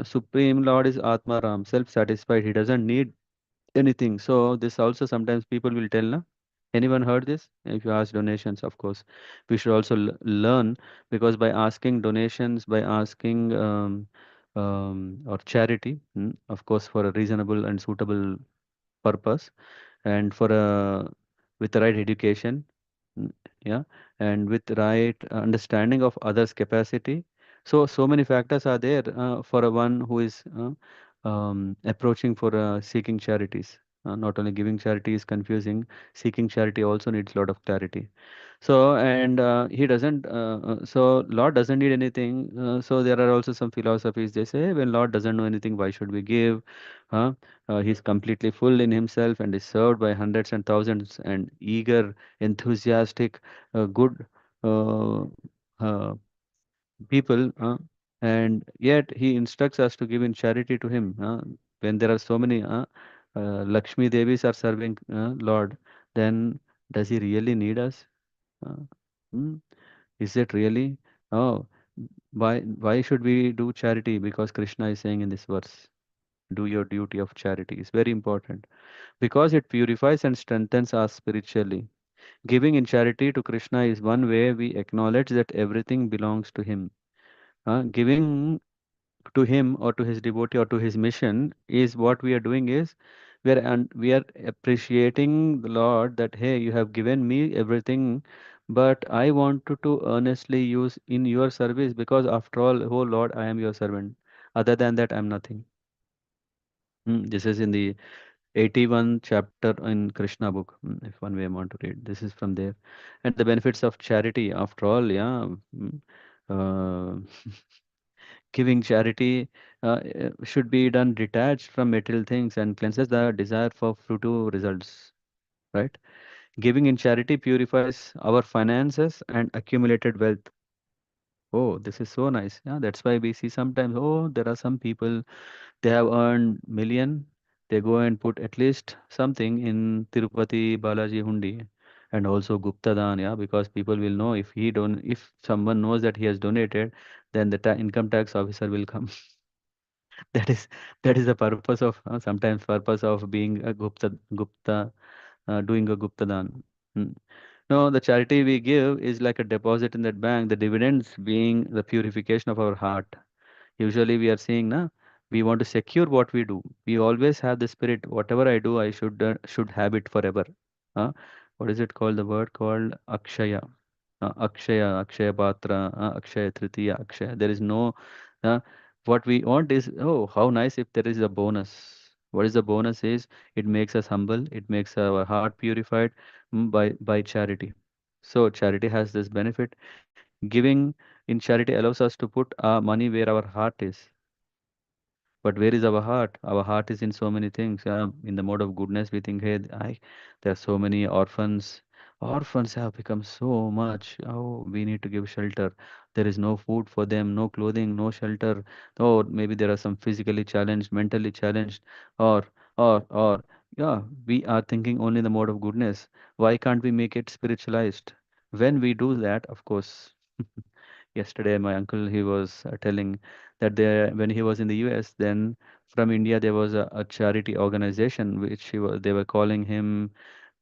Supreme Lord is Atma Ram, self-satisfied. He doesn't need anything. So this also sometimes people will tell, na? Anyone heard this? If you ask donations, of course, we should also learn, because by asking donations, by asking or charity, of course, for a reasonable and suitable purpose, and for a with the right education, mm, yeah, and with the right understanding of others' capacity. So many factors are there for a one who is approaching for seeking charities. Not only giving charity is confusing, seeking charity also needs a lot of clarity. So, and he doesn't, so Lord doesn't need anything. So there are also some philosophies. They say, when Lord doesn't know anything, why should we give? Huh? He's completely full in himself and is served by hundreds and thousands and eager, enthusiastic, good uh, uh, people. and yet he instructs us to give in charity to him. When there are so many Lakshmi Devis are serving Lord, then does he really need us? Uh, hmm, is it really? Oh, why should we do charity? Because Krishna is saying in this verse, do your duty of charity. It's very important because it purifies and strengthens us spiritually. Giving in charity to Krishna is one way we acknowledge that everything belongs to him. Giving to him or to his devotee or to his mission is what we are doing is we are appreciating the Lord that hey, you have given me everything, but I want to earnestly use in your service because after all, oh Lord, I am your servant. Other than that, I'm nothing. This is in the 81 chapter in Krishna book, if one way I want to read. This is from there. And the benefits of charity, after all, yeah. Uh, Giving charity should be done detached from material things and cleanses the desire for fruitful results, right? Giving in charity purifies our finances and accumulated wealth. Oh, this is so nice. Yeah, that's why we see sometimes, oh, there are some people, they have earned million, they go and put at least something in Tirupati Balaji Hundi and also Gupta Dan, yeah, because people will know if someone knows that he has donated, then the income tax officer will come. that is that is the purpose of sometimes purpose of being a Gupta doing a Gupta Dan. Hmm. No, the charity we give is like a deposit in that bank, the dividends being the purification of our heart. Usually we are seeing, na, we want to secure what we do. We always have the spirit, whatever I do, I should have it forever. Uh, what is it called? The word called Akshaya. Akshaya Patra, Akshaya Tritiya, Akshaya. There is no, uh, what we want is, oh, how nice if there is a bonus. What is the bonus is, it makes us humble, it makes our heart purified by charity. So charity has this benefit. Giving in charity allows us to put our money where our heart is. But where is our heart? Our heart is in so many things. In the mode of goodness, we think, hey, there are so many orphans. Orphans have become so much. Oh, we need to give shelter. There is no food for them, no clothing, no shelter. Or maybe there are some physically challenged, mentally challenged, or, or, yeah, we are thinking only in the mode of goodness. Why can't we make it spiritualized? When we do that, of course. Yesterday, my uncle he was telling that there when he was in the US, then from India there was a charity organization which they were calling him,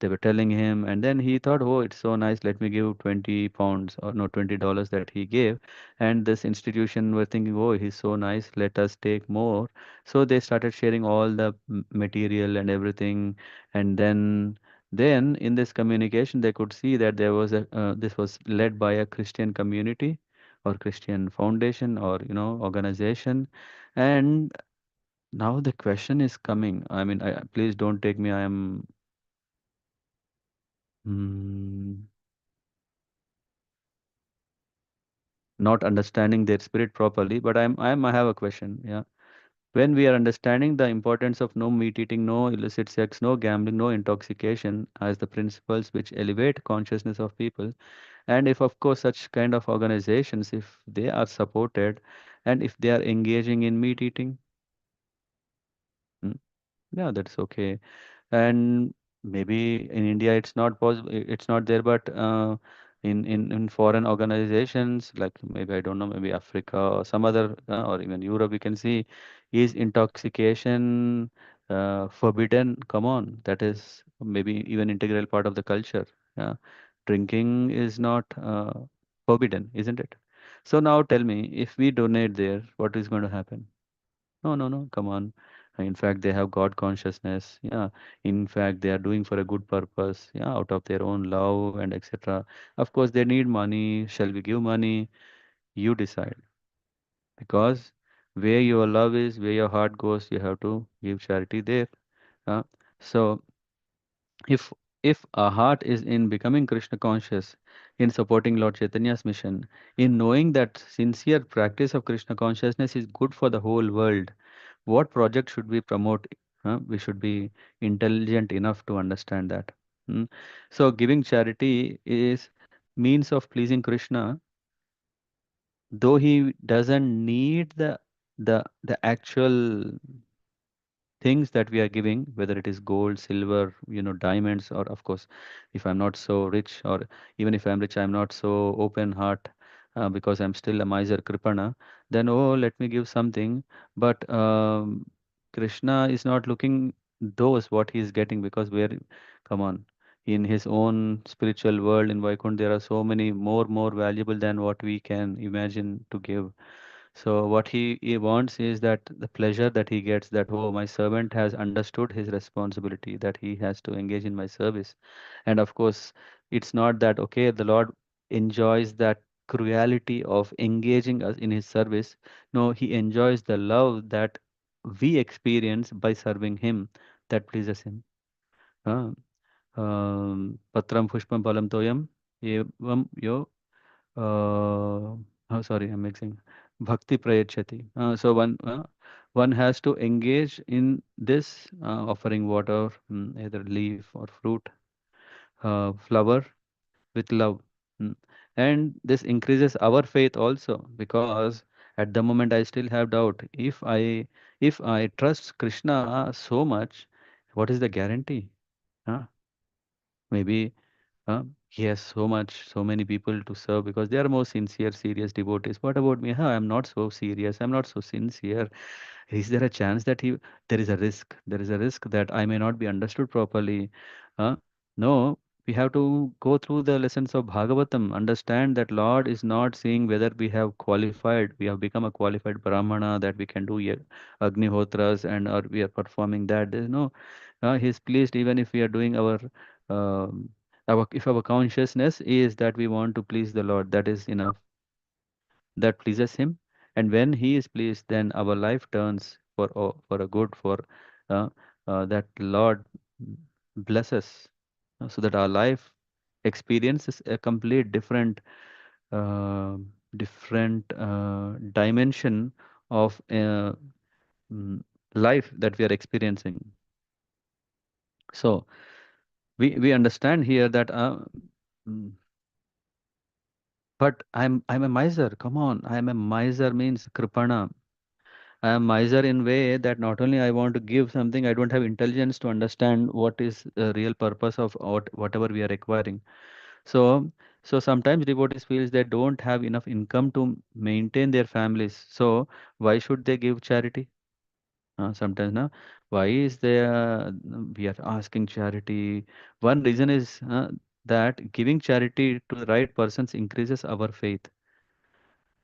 they were telling him, and then he thought, oh, it's so nice. Let me give 20 pounds or no $20 that he gave, and this institution were thinking, oh, he's so nice. Let us take more. So they started sharing all the material and everything, and then in this communication they could see that there was a this was led by a Christian community or Christian foundation or organization. And now the question is coming. I mean, please don't take me. I am mm, not understanding their spirit properly, but I have a question. Yeah, when we are understanding the importance of no meat eating, no illicit sex, no gambling, no intoxication as the principles which elevate consciousness of people, and if of course such kind of organizations, if they are supported, and if they are engaging in meat eating. mm, yeah, that's okay. And maybe in India it's not possible, it's not there, but in foreign organizations like maybe I don't know, maybe Africa or some other or even Europe, we can see is intoxication forbidden? Come on, that is maybe even integral part of the culture. Yeah, drinking is not forbidden, isn't it? So now tell me, if we donate there, what is going to happen? No, no, no, come on. In fact, they have God consciousness. Yeah. In fact, they are doing for a good purpose. Yeah, out of their own love and etc. Of course, they need money. Shall we give money? You decide. Because where your love is, where your heart goes, you have to give charity there. Uh, so if if our heart is in becoming Krishna conscious, in supporting Lord Chaitanya's mission, in knowing that sincere practice of Krishna consciousness is good for the whole world, what project should we promote? We should be intelligent enough to understand that. Mm. So giving charity is means of pleasing Krishna. though he doesn't need the actual things that we are giving, whether it is gold, silver, diamonds, or of course, if I'm not so rich, or even if I'm rich, I'm not so open heart, because I'm still a miser kripana, then oh, let me give something. But Krishna is not looking those what he is getting, because come on, in his own spiritual world in Vaikuntha, there are so many more valuable than what we can imagine to give. So what he wants is that the pleasure that he gets, that oh, my servant has understood his responsibility, that he has to engage in my service. And of course, it's not that okay, the Lord enjoys that cruelty of engaging us in his service. No, he enjoys the love that we experience by serving him, that pleases him. Uh, Patram pushpam palam toyam evam yo sorry, I'm mixing. Bhakti prayachati. So one has to engage in this, offering water, either leaf or fruit, flower, with love. Mm. And this increases our faith also, because at the moment I still have doubt. If I trust Krishna so much, what is the guarantee? Huh? Maybe he has so many people to serve, because they are more sincere, serious devotees. What about me? Huh, I'm not so serious. I'm not so sincere. Is there a chance that there is a risk? There is a risk that I may not be understood properly. Uh, no, we have to go through the lessons of Bhagavatam. Understand that Lord is not seeing whether we have qualified, we have become a qualified Brahmana, that we can do Agnihotras, and or we are performing that. There's no, He's pleased even if we are doing um, if our consciousness is that we want to please the Lord, that is enough. That pleases Him, and when He is pleased, then our life turns for a good, for uh, that Lord blesses, so that our life experiences a complete uh, different dimension of mm, life that we are experiencing. So we understand here that mm, but I'm a miser. Come on, I'm a miser means kripana. I am miser in way that not only I want to give something, I don't have intelligence to understand what is the real purpose of whatever we are acquiring. So so sometimes devotees feels they don't have enough income to maintain their families. So why should they give charity? Sometimes now, why is there we are asking charity? One reason is that giving charity to the right persons increases our faith.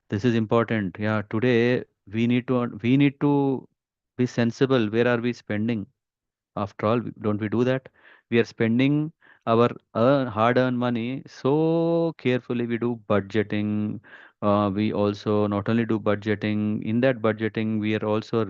This is important. Yeah, today we need to be sensible. Where are we spending? After all, don't we do that? We are spending our hard-earned money so carefully. We do budgeting. We also not only do budgeting. In that budgeting, we are also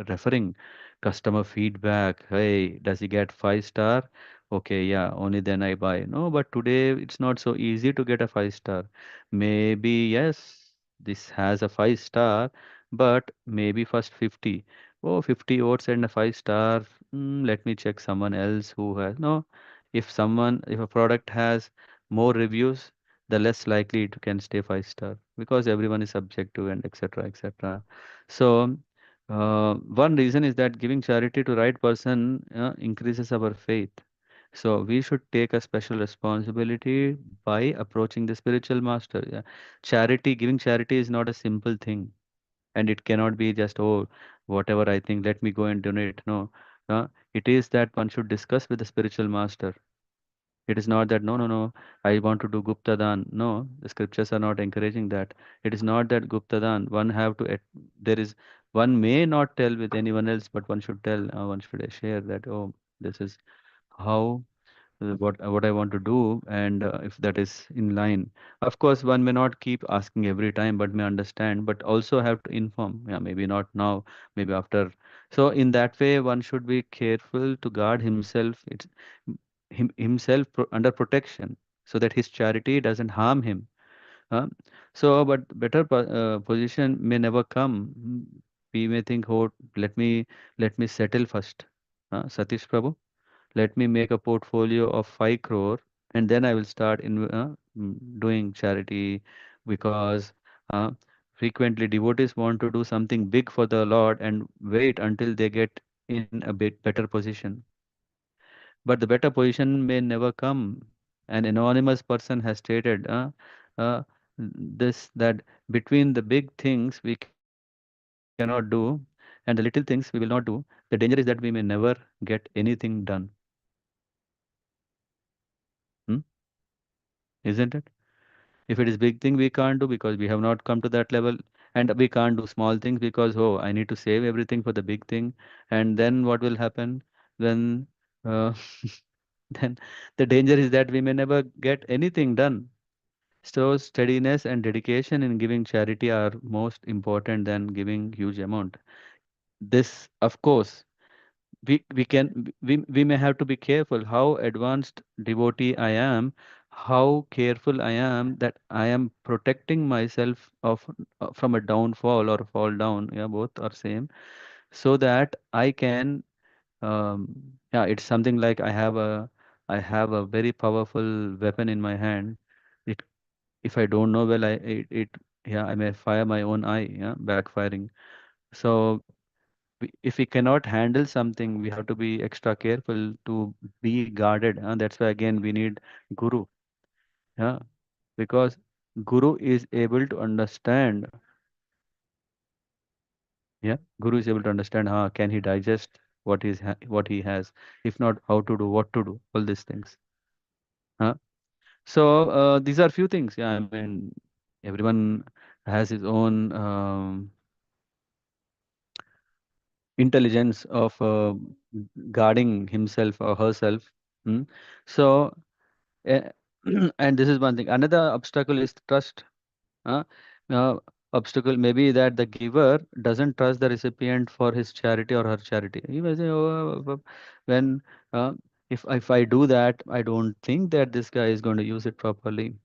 referring customer feedback. Hey, does he get 5 star? Okay, yeah, only then I buy. No, but today it's not so easy to get a 5 star. Maybe yes, this has a 5 star, but maybe first 50. Oh, 50 votes and a 5 star. Let me check someone else who has. No, if a product has more reviews, the less likely it can stay 5 star, because everyone is subjective and etc. etc. So, one reason is that giving charity to right person increases our faith. So we should take a special responsibility by approaching the spiritual master. Yeah. Giving charity is not a simple thing, and it cannot be just oh, whatever I think, let me go and donate. No, it is that one should discuss with the spiritual master. It is not that no, I want to do gupta dan. No, the scriptures are not encouraging that. It is not that gupta dan one have to there is, one may not tell with anyone else, but one should tell, one should share that oh, this is how what I want to do, and if that is in line. Of course, one may not keep asking every time, but may understand, but also have to inform. Yeah, maybe not now, maybe after. So in that way, one should be careful to guard himself. It's himself under protection, so that his charity doesn't harm him. Uh, but better position may never come. We may think, oh, let me settle first. Satish Prabhu, let me make a portfolio of 5 crore, and then I will start in doing charity, because Uh, Frequently, devotees want to do something big for the Lord and wait until they get in a bit better position. But the better position may never come. An anonymous person has stated uh, this that between the big things we cannot do and the little things we will not do, the danger is that we may never get anything done. Hmm? Isn't it? If it is big thing we can't do because we have not come to that level, and we can't do small things because oh I need to save everything for the big thing, and then what will happen? Then uh, then the danger is that we may never get anything done. So steadiness and dedication in giving charity are most important than giving huge amount. This, of course, we may have to be careful how advanced devotee I am, how careful I am that I am protecting myself of from a downfall or fall down. Yeah, both are same. So that I can yeah, it's something like I have a very powerful weapon in my hand. It if I don't know well, it yeah I may fire my own eye. Yeah, backfiring. So if we cannot handle something, we have to be extra careful to be guarded. That's why again we need guru. Yeah, because guru is able to understand. Yeah, guru is able to understand. Can he digest what he has? If not, how to do, what to do, all these things. Huh? So these are few things. Yeah, I mean everyone has his own intelligence of guarding himself or herself. Hmm? So, uh, and this is one thing. Another obstacle is trust. Uh, uh, Obstacle may be that the giver doesn't trust the recipient for his charity or her charity. He may say, "Oh, when uh, if I do that, I don't think that this guy is going to use it properly."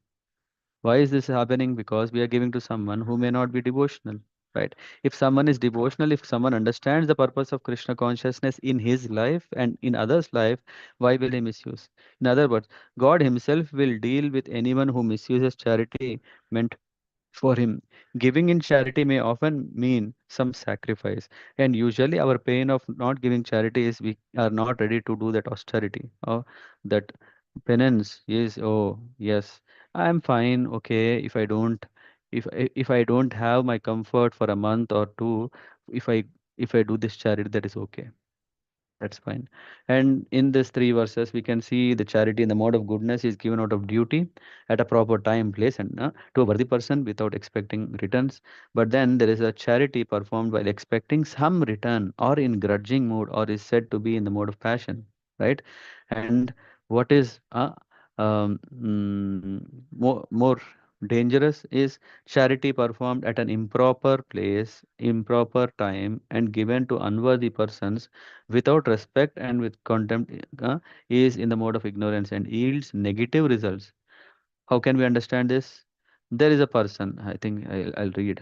Why is this happening? Because we are giving to someone who may not be devotional, right? If someone is devotional, if someone understands the purpose of Krishna consciousness in his life and in others' life, why will he misuse? In other words, God Himself will deal with anyone who misuses charity meant for him. Giving in charity may often mean some sacrifice, and usually our pain of not giving charity is we are not ready to do that austerity or that penance is oh yes I am fine okay if I don't have my comfort for a month or two, if I if I do this charity, that is okay, that's fine. And in this three verses, we can see the charity in the mode of goodness is given out of duty at a proper time, place, and to a worthy person without expecting returns. But then there is a charity performed while expecting some return or in grudging mood or is said to be in the mode of passion, right? And what is more dangerous is charity performed at an improper place, improper time, and given to unworthy persons without respect and with contempt is in the mode of ignorance and yields negative results. How can we understand this? There is a person, I think I'll read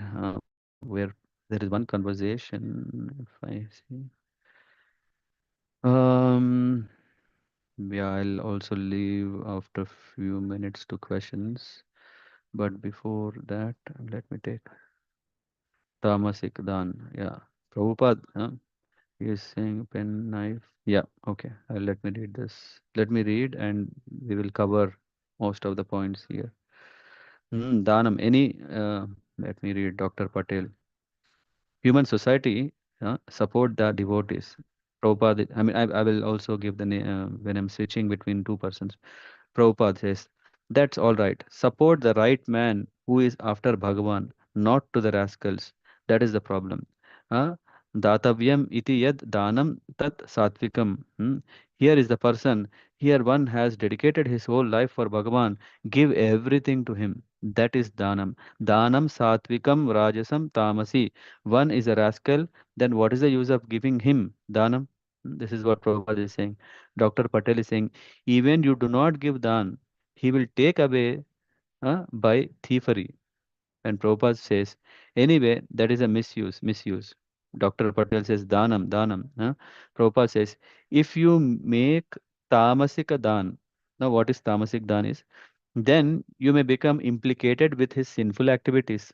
where there is one conversation. If I see, um, yeah, I'll also leave after few minutes to questions. But before that, let me take Tamasic Dan. Yeah, Prabhupada. He is saying pen, knife. Yeah, okay. Let me read this. Let me read and we will cover most of the points here. Dhanam, let me read Dr. Patel. Human society support the devotees. Prabhupada, I will also give the name when I'm switching between two persons. Prabhupada says, that's all right. Support the right man who is after Bhagavan, not to the rascals. That is the problem. Uh, Datavyam iti yad danam tat satvikam. Here is the person. Here one has dedicated his whole life for Bhagavan. Give everything to him. That is danam. Danam satvikam rajasam tamasi. One is a rascal. Then what is the use of giving him danam? This is what Prabhupada is saying. Dr. Patel is saying, even you do not give dan, he will take away by thievery. And Prabhupada says, anyway, that is a misuse. Dr. Patel says, danam. Prabhupada says, if you make tamasika dan, now what is tamasik dan is, then you may become implicated with his sinful activities.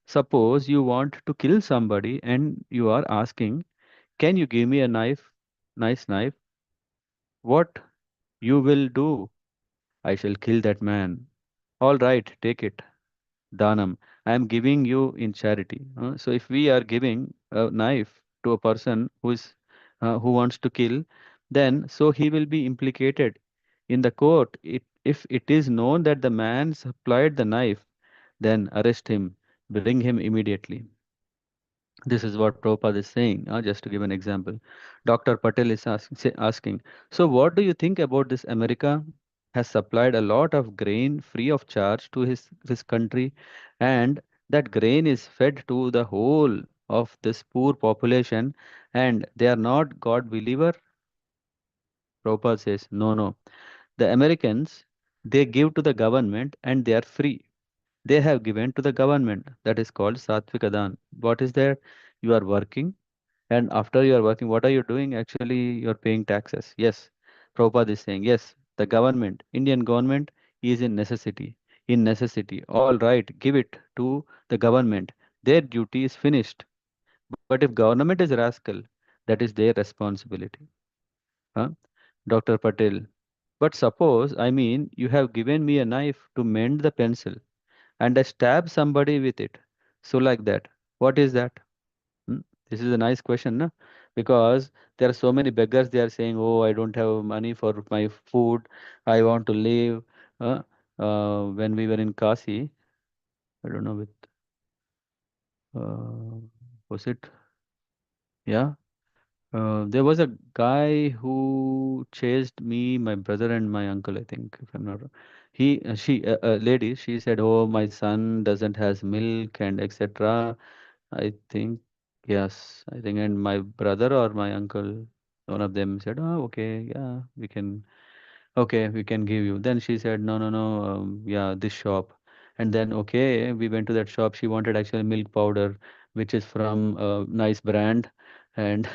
Suppose you want to kill somebody and you are asking, can you give me a knife, nice knife? What you will do? I shall kill that man. All right, take it. Danam. I am giving you in charity. So if we are giving a knife to a person who wants to kill, then so he will be implicated in the court. If it is known that the man supplied the knife, then arrest him, bring him immediately. This is what Prabhupada is saying, just to give an example. Dr. Patel is asking, so what do you think about this? America has supplied a lot of grain free of charge to his country, and that grain is fed to the whole of this poor population, and they are not God believer? Prabhupada says, no, no. The Americans, they give to the government and they are free. They have given to the government. That is called Satvika Dan. What is that? You are working, and after you are working, what are you doing? Actually, you are paying taxes. Yes, Prabhupada is saying, yes, the government, Indian government is in necessity. In necessity. All right, give it to the government. Their duty is finished. But if government is rascal, that is their responsibility. Huh? Dr. Patel. But suppose, I mean, you have given me a knife to mend the pencil and I stab somebody with it. So like that. What is that? Hmm? This is a nice question, no? Because there are so many beggars. They are saying, "Oh, I don't have money for my food. I want to live." Uh, when we were in Kasi, I don't know with uh, was it? Yeah, there was a guy who chased me, my brother, and my uncle. I think, if I'm not wrong. A lady. She said, "Oh, my son doesn't has milk and etc." I think, yes, I think, and my brother or my uncle, one of them said, "Oh, okay, yeah, okay, we can give you." Then she said, "No, no, no, yeah, this shop." And then, okay, we went to that shop. She wanted actually milk powder, which is from a nice brand, and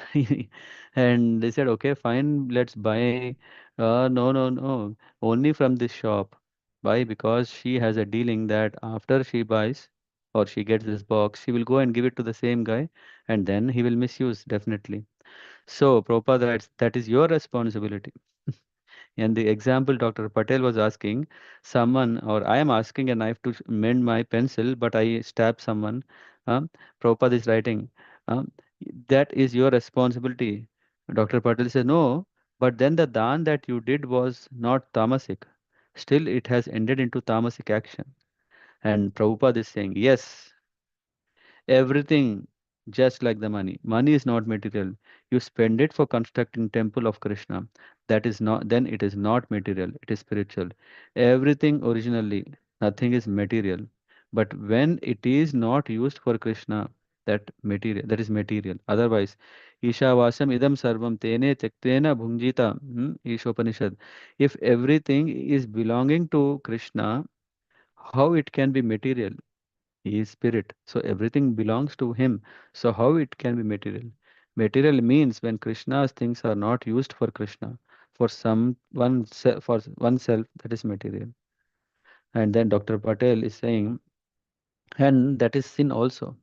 and they said, "Okay, fine, let's buy." No, no, no, only from this shop. Why? Because she has a dealing that after she buys or she gets this box, she will go and give it to the same guy, and then he will misuse definitely. So, Prabhupada writes, that is your responsibility. And the example Dr. Patel was asking, someone, or I am asking a knife to mend my pencil, but I stab someone. Um, Prabhupada is writing, um, that is your responsibility. Dr. Patel says, no, but then the dan that you did was not tamasic. Still, it has ended into tamasic action. And Prabhupada is saying, yes, everything just like the money. Money is not material. You spend it for constructing temple of Krishna. That is not, then it is not material, it is spiritual. Everything originally, nothing is material. But when it is not used for Krishna, that is material. Otherwise, Ishavasam idam sarvam tene tektena bhunjita. Ishopanishad. If everything is belonging to Krishna, how it can be material? He is spirit. So everything belongs to him. So how it can be material? Material means when Krishna's things are not used for Krishna, for for oneself, that is material. And then Dr. Patel is saying, and that is sin also.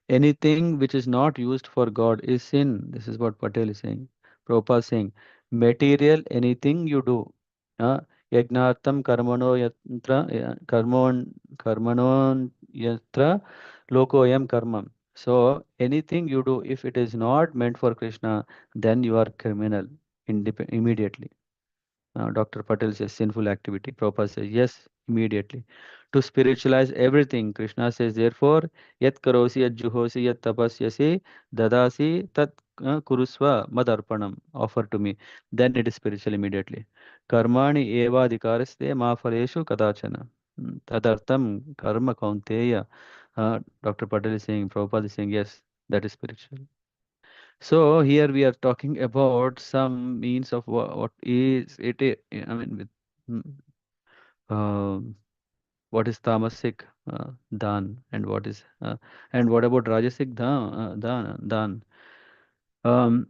Anything which is not used for God is sin. This is what Patel is saying. Prabhupada is saying, material, anything you do. Uh, Yagnartam karmano yatra, karmanon yatra lokoyam karmam. So anything you do, if it is not meant for Krishna, then you are criminal immediately. Dr. Patel says sinful activity. Prabhupada says yes, immediately. To spiritualize everything, Krishna says, therefore, yat karosi, yat juhosi, yat tapasyasi, dadasi, tat kurusva madarpanam, offer to me. Then it is spiritual immediately. Karmani eva adhikaraste ma phaleshu kadachana. Tadartam karma kaunteya. Dr. Patel is saying, Prabhupada is saying, yes, that is spiritual. So here we are talking about some means of what is it. I mean, with mm, um, what is tamasic dan and what is and what about rajasic dan. Um,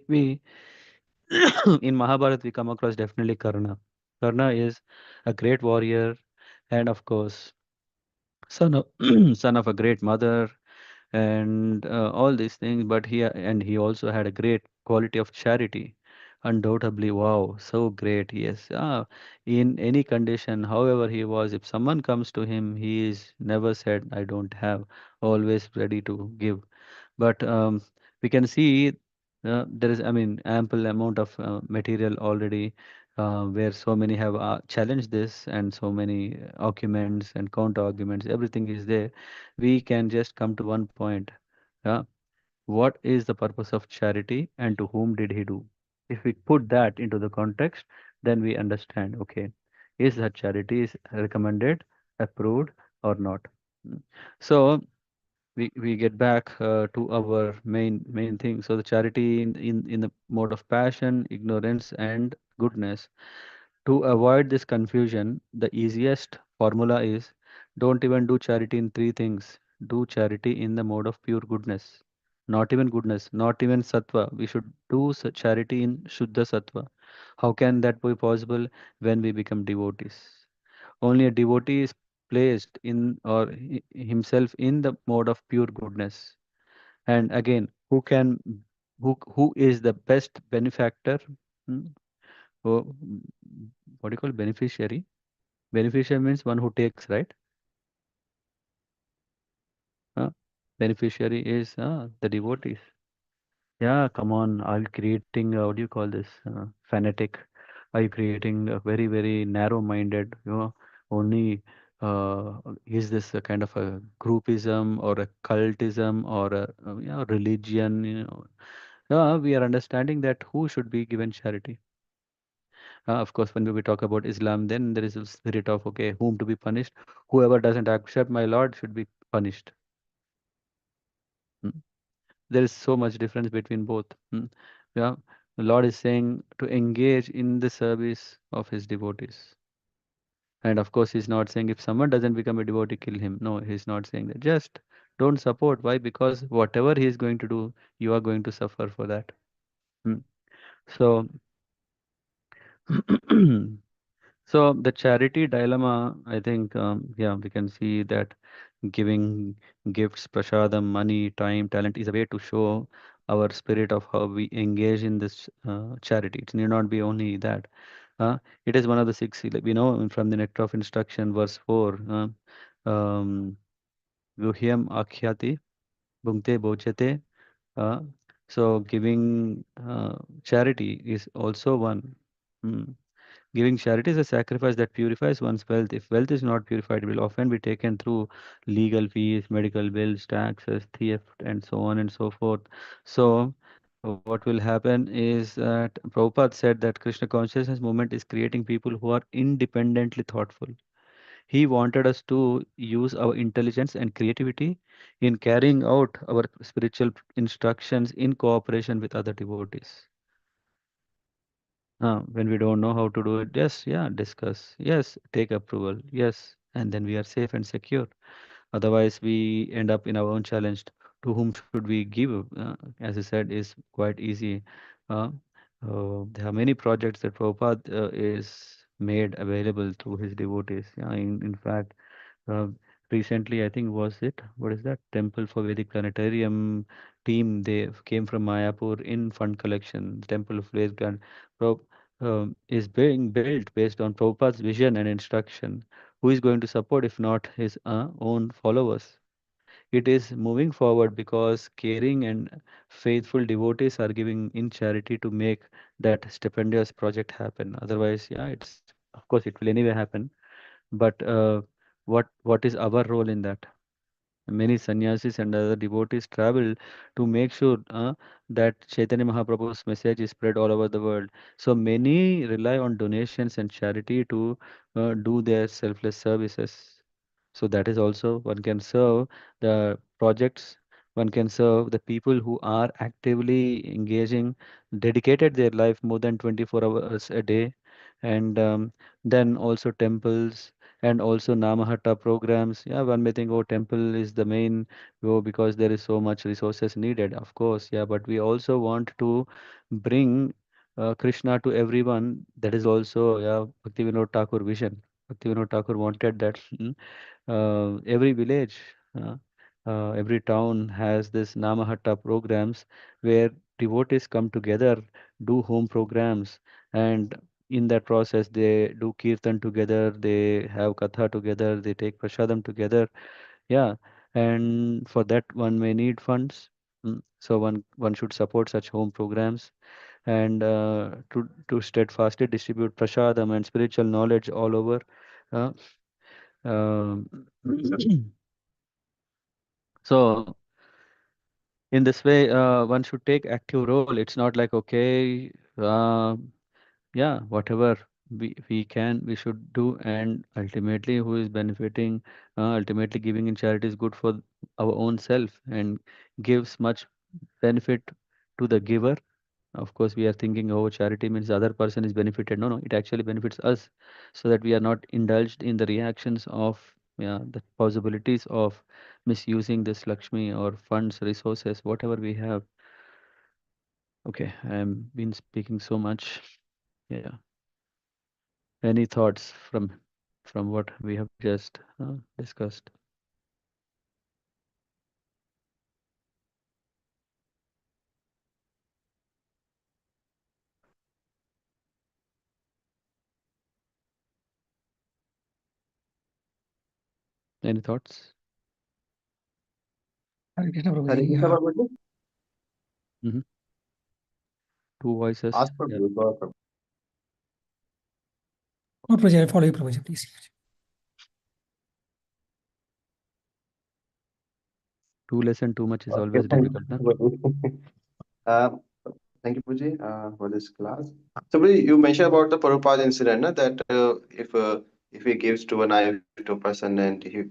we in Mahabharata we come across definitely Karna. Karna is a great warrior, and of course son of son of a great mother, and all these things. But he also had a great quality of charity. Undoubtedly, wow, so great. Yes, in any condition, however he was, if someone comes to him, he is never said, "I don't have," always ready to give. But we can see there is, I mean, ample amount of material already where so many have challenged this, and so many arguments and counter arguments, everything is there. We can just come to one point. Yeah, what is the purpose of charity and to whom did he do? If we put that into the context, then we understand, okay, is that charity is recommended, approved, or not? Mm. So we get back to our main thing. So the charity in the mode of passion, ignorance, and goodness. To avoid this confusion, the easiest formula is don't even do charity in three things. Do charity in the mode of pure goodness. Not even goodness, not even sattva. We should do charity in Shuddha sattva. How can that be possible? When we become devotees. Only a devotee is placed in or himself in the mode of pure goodness. And again, who is the best benefactor? Hmm? Who- what do you call beneficiary? Beneficiary means one who takes, right? Uh, Beneficiary is the devotees. Yeah, come on. Are you creating, what do you call this? Fanatic? Are you creating a very narrow-minded, only is this a kind of a groupism or a cultism or a religion? Yeah, we are understanding that who should be given charity. Of course, when we talk about Islam, then there is a spirit of, okay, whom to be punished. Whoever doesn't accept my Lord should be punished. Mm. There is so much difference between both. Mm. Yeah, the Lord is saying to engage in the service of his devotees. And of course, he's not saying if someone doesn't become a devotee, kill him. No, he's not saying that. Just don't support. Why? Because whatever he is going to do, you are going to suffer for that. Mm. So, so the charity dilemma, I think, yeah, we can see that giving gifts, prasadam, money, time, talent is a way to show our spirit of how we engage in this charity. It need not be only that. It is one of the six, like we know from the Nectar of Instruction, verse 4, Guhyam Akhyati, Bhungte Bhojate. Uh, so giving charity is also one. Mm. Giving charity is a sacrifice that purifies one's wealth. If wealth is not purified, it will often be taken through legal fees, medical bills, taxes, theft, and so on and so forth. So, what will happen is that Prabhupada said that Krishna consciousness movement is creating people who are independently thoughtful. He wanted us to use our intelligence and creativity in carrying out our spiritual instructions in cooperation with other devotees. When we don't know how to do it, yes, yeah, discuss. Yes, take approval. Yes, and then we are safe and secure. Otherwise, we end up in our own challenge. To whom should we give? As I said, is quite easy. Uh, there are many projects that Prabhupada is made available to his devotees. Yeah, in fact, uh, recently, I think was it, what is that? Temple for Vedic Planetarium team. They came from Mayapur in fund collection. The Temple of Vedic Plan is being built based on Prabhupada's vision and instruction. Who is going to support if not his own followers? It is moving forward because caring and faithful devotees are giving in charity to make that stupendous project happen. Otherwise, yeah, it's of course it will anyway happen. But what is our role in that? Many sannyasis and other devotees travel to make sure that Chaitanya Mahaprabhu's message is spread all over the world. So many rely on donations and charity to do their selfless services. So that is also one can serve the projects, one can serve the people who are actively engaging, dedicated their life more than 24 hours a day, and then also temples and also Namahatta programs. Yeah, one may think, oh, temple is the main go because there is so much resources needed. Of course, yeah, but we also want to bring Krishna to everyone. That is also, yeah, Bhaktivinoda Thakur vision. Bhaktivinoda Thakur wanted that. Every village, uh, every town has this Namahatta programs where devotees come together, do home programs, and in that process they do kirtan together, they have katha together, they take prasadam together. Yeah, and for that one may need funds. So one should support such home programs and to steadfastly distribute prasadam and spiritual knowledge all over. Uh, um, so in this way, one should take active role. It's not like okay, yeah, whatever we can, we should do, and ultimately, who is benefiting? Ultimately, giving in charity is good for our own self and gives much benefit to the giver. Of course, we are thinking, oh, charity means the other person is benefited. No, no, it actually benefits us, so that we are not indulged in the reactions of, yeah, the possibilities of misusing this Lakshmi or funds, resources, whatever we have. Okay, I've been speaking so much. Yeah. Any thoughts from what we have just discussed? Any thoughts? Hare Krishna Hare Prabhuji. Krishna Prabhuji. Mm-hmm. Two voices. Ask for Yeah. Prabhuji. Oh, Prabhuji, I follow you, Prabhuji, please. Two less and too much is Okay, always thank difficult, huh? you. Uh, Thank you, Puji, for this class. So, Puji, you mentioned about the Prabhupada incident, na, that if he gives to a knife to a person and he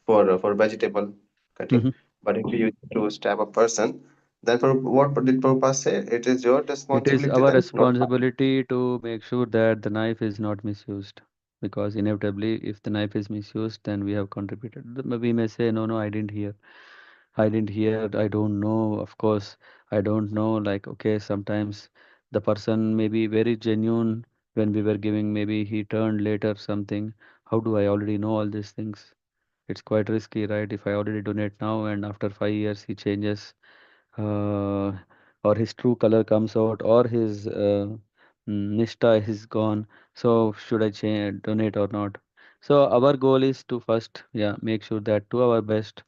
for vegetable cutting, Mm-hmm. but if you use it to stab a person, then for what did Prabhupada say? It is your It is responsibility our then, not mine. responsibility to make sure that the knife is not misused. Because inevitably, if the knife is misused, then we have contributed. We may say, no, no, I didn't hear. I didn't hear. I don't know. Of course, I don't know. Like, okay, sometimes the person may be very genuine when we were giving, maybe he turned later something. How do I already know all these things? It's quite risky, right? If I already donate now and after 5 years he changes, uh, or his true color comes out, or his nishta is gone. So should I change, donate or not? So our goal is to first, yeah, make sure that to our best,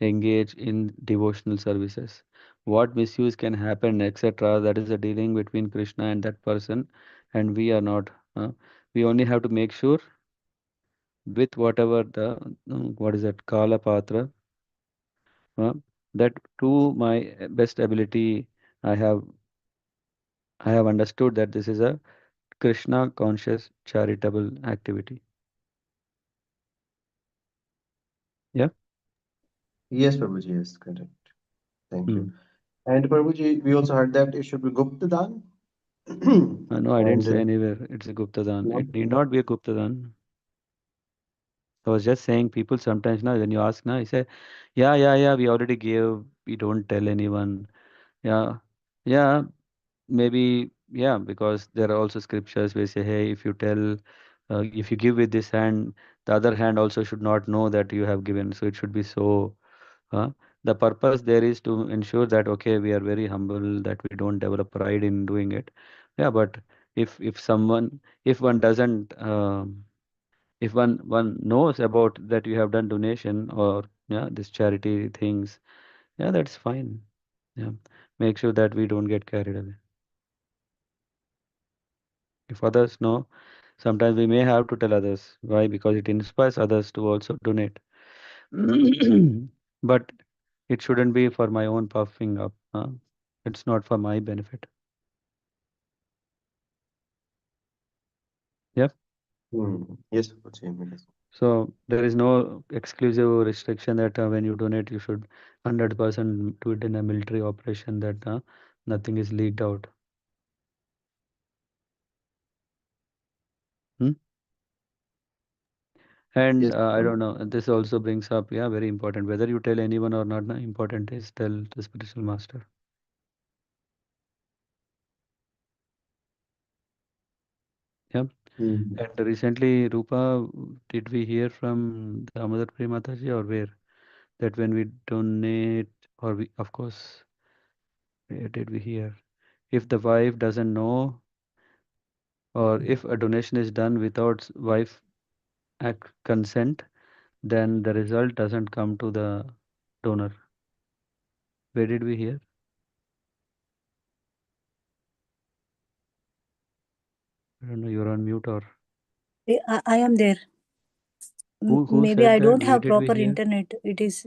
engage in devotional services. What misuse can happen, etc. That is a dealing between Krishna and that person, and we are not. We only have to make sure with whatever the what is that Kala Patra, uh, that to my best ability I have I have understood that this is a Krishna conscious charitable activity. Yeah. Yes, Prabhuji, yes, correct. Thank you. Hmm. And Prabhuji, we also heard that it should be Gupta Dan. No, I didn't And say anywhere it's a Gupta Dan. not, It need not be a Gupta Dan. I was just saying people sometimes now when you ask now, you say, yeah, yeah, yeah, we already gave, we don't tell anyone. Yeah. Yeah, maybe, yeah, because there are also scriptures where say, hey, if you tell, if you give with this hand, the other hand also should not know that you have given. So it should be so. The purpose there is to ensure that okay, we are very humble, that we don't develop pride in doing it. Yeah, but if someone, if one doesn't, if one knows about that you have done donation or yeah, this charity things, yeah, that's fine. Yeah, make sure that we don't get carried away. If others know, sometimes we may have to tell others. Why? Because it inspires others to also donate. But it shouldn't be for my own puffing up. It's not for my benefit. Yep. yes, Prabhuji, yes. So there is no exclusive restriction that when you donate, you should 100% do it in a military operation that nothing is leaked out. Hmm? And Yes, I don't know, this also brings up, yeah, very important. Whether you tell anyone or not, important is tell the spiritual master. Yeah. Mm. And recently, Rupa, did we hear from Damodar Priya Mataji or where? That when we donate, or we, of course, where did we hear? If the wife doesn't know, or if a donation is done without wife consent, then the result doesn't come to the donor. Where did we hear? I don't know, you're on mute or I am there. who Maybe said I that? don't Where have did we proper hear? internet. It is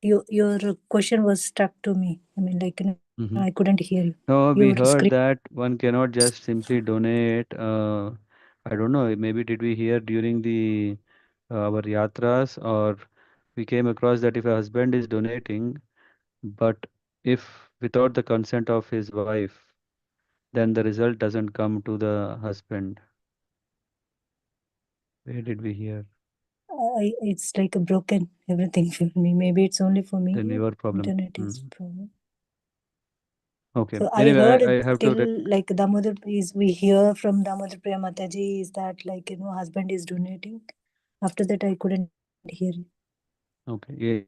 your question was stuck to me. I mean, like, Mm-hmm. I couldn't hear you. No, we Your heard screen. that one cannot just simply donate. I don't know, maybe did we hear during the our yatras, or we came across that if a husband is donating, but if without the consent of his wife, then the result doesn't come to the husband. Where did we hear? It's like a broken everything for me. Maybe it's only for me. Then your problem. Internet is problem. Okay. So I Anyway, heard I have to. till like Damodar is we hear from Damodar Priya Mataji is that like husband is donating. After that I couldn't hear you. Okay.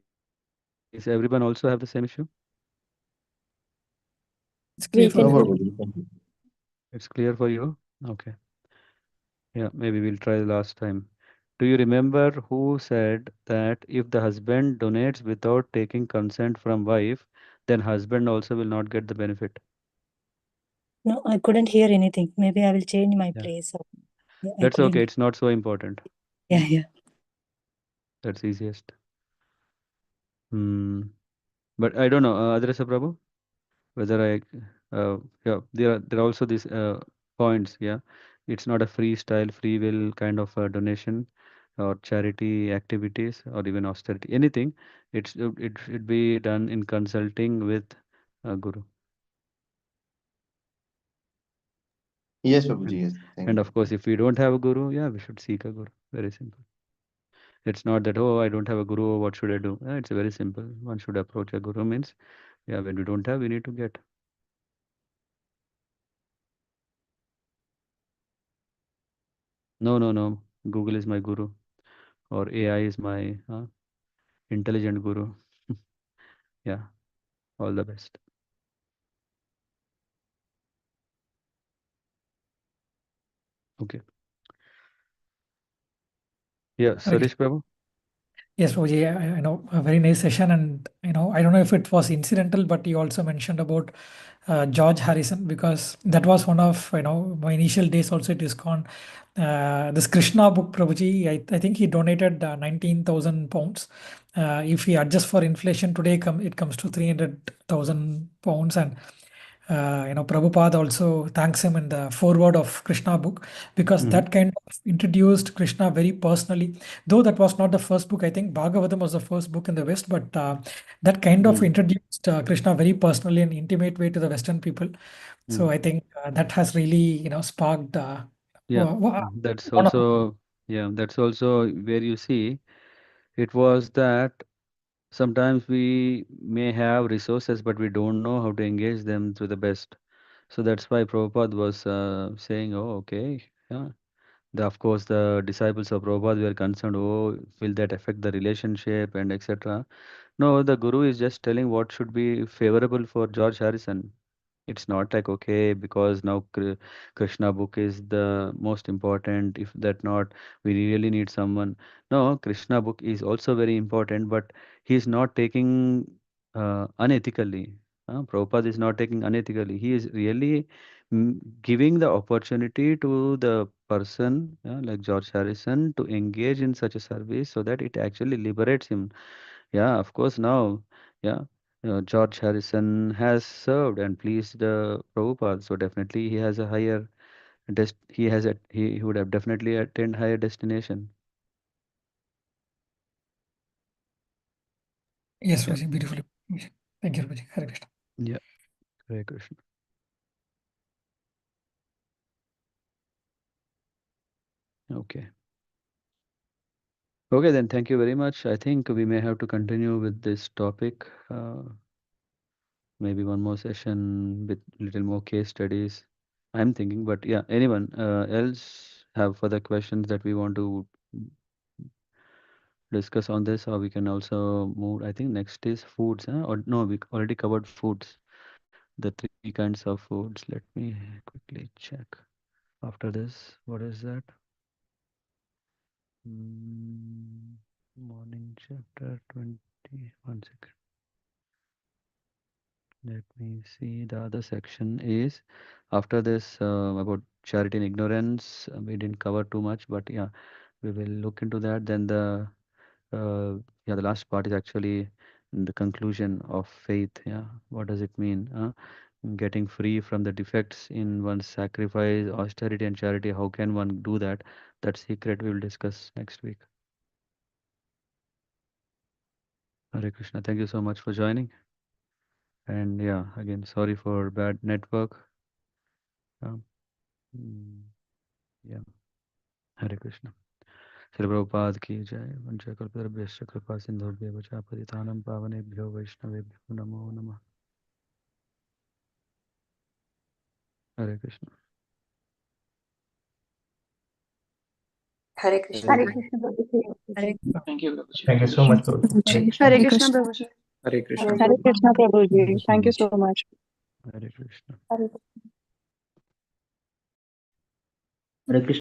Is everyone also have the same issue? It's clear We for can No, me. hear Prabhuji. you. It's clear for you? Okay. Yeah, maybe we'll try the last time. Do you remember who said that if the husband donates without taking consent from wife, then husband also will not get the benefit? No, I couldn't hear anything. Maybe I will change my Yeah. place. Yeah, I That's okay. couldn't. It's not so important. Yeah, yeah. That's easiest. Hmm. But I don't know, Adrasa Prabhu, whether yeah, there are also these points. Yeah, it's not a freestyle, free will kind of donation or charity activities or even austerity, anything. It should be done in consulting with Guru. Yes, Prabhuji. And, Yes. Thank and you. of course, if we don't have a Guru, yeah, we should seek a Guru. Very simple. It's not that, oh, I don't have a Guru, what should I do? It's very simple. One should approach a Guru means, yeah, when we don't have, we need to get. No, no, no. Google is my Guru, or AI is my intelligent Guru. Yeah, all the best. Okay. Yeah, Hare Suresh Prabhu. Yes, Prabhuji, I know a very nice session, and I don't know if it was incidental, but you also mentioned about George Harrison, because that was one of my initial days also at ISKCON. This Krishna book, Prabhuji, I think he donated 19,000 pounds. If we adjust for inflation today, it comes to 300,000 pounds, and Prabhupada also thanks him in the foreword of Krishna book, because Hmm. that kind of introduced Krishna very personally. Though that was not the first book, I think Bhagavatam was the first book in the West, but that kind of Hmm. introduced Krishna very personally and intimate way to the Western people. Hmm. So I think that has really sparked Yeah, that's one of also, yeah, that's also where you see it was that sometimes we may have resources, but we don't know how to engage them to the best. So that's why Prabhupada was saying, oh, okay, yeah. Of course, the disciples of Prabhupada were concerned, oh, will that affect the relationship and etc. No, the Guru is just telling what should be favorable for George Harrison. It's not like, okay, because now Krishna book is the most important. If that not, we really need someone. No, Krishna book is also very important, but he is not taking unethically. Prabhupada is not taking unethically. He is really giving the opportunity to the person like George Harrison to engage in such a service so that it actually liberates him. Yeah, of course, now, yeah, George Harrison has served and pleased Prabhupada, so definitely he has a higher he would have definitely attained higher destination. yes, Yeah, Prabhuji, beautifully. Thank you, Prabhuji. Hare Krishna. yeah, Hare Krishna. Okay. Okay, then thank you very much. I think we may have to continue with this topic. Maybe one more session with little more case studies. I'm thinking, but yeah, anyone else have further questions that we want to discuss on this, or we can also move. I think next is foods, huh? Or no, we already covered foods, the three kinds of foods. Let me quickly check. After this, what is that? Mm, morning chapter 20. One second. Let me see. The other section is after this about charity and ignorance. We didn't cover too much, but yeah, we will look into that. Then the last part is actually the conclusion of faith. Yeah, what does it mean? Getting free from the defects in one's sacrifice, austerity, and charity. How can one do that? That secret we will discuss next week. Hare Krishna. Thank you so much for joining. And yeah, again, sorry for bad network. Um, mm, yeah, Hare Krishna. Shri Prabhupada की जय। वंशकल्पतरुभ्यश्च कृपा सिन्धुभ्येव च पतितानां पावनेभ्यो वैष्णवेभ्यो नमो नमः। हरे Krishna. Hare Hare Krishna. Hare Krishna. Krishna Prabhuji. Thank you, Prabhuji. Thank you so much, Prabhuji. Hare Krishna Prabhuji. Hare Krishna. Hare Hare Krishna. Krishna Prabhuji. Thank you so Thank you much. so much. Hare Krishna. Hare Hare Krishna.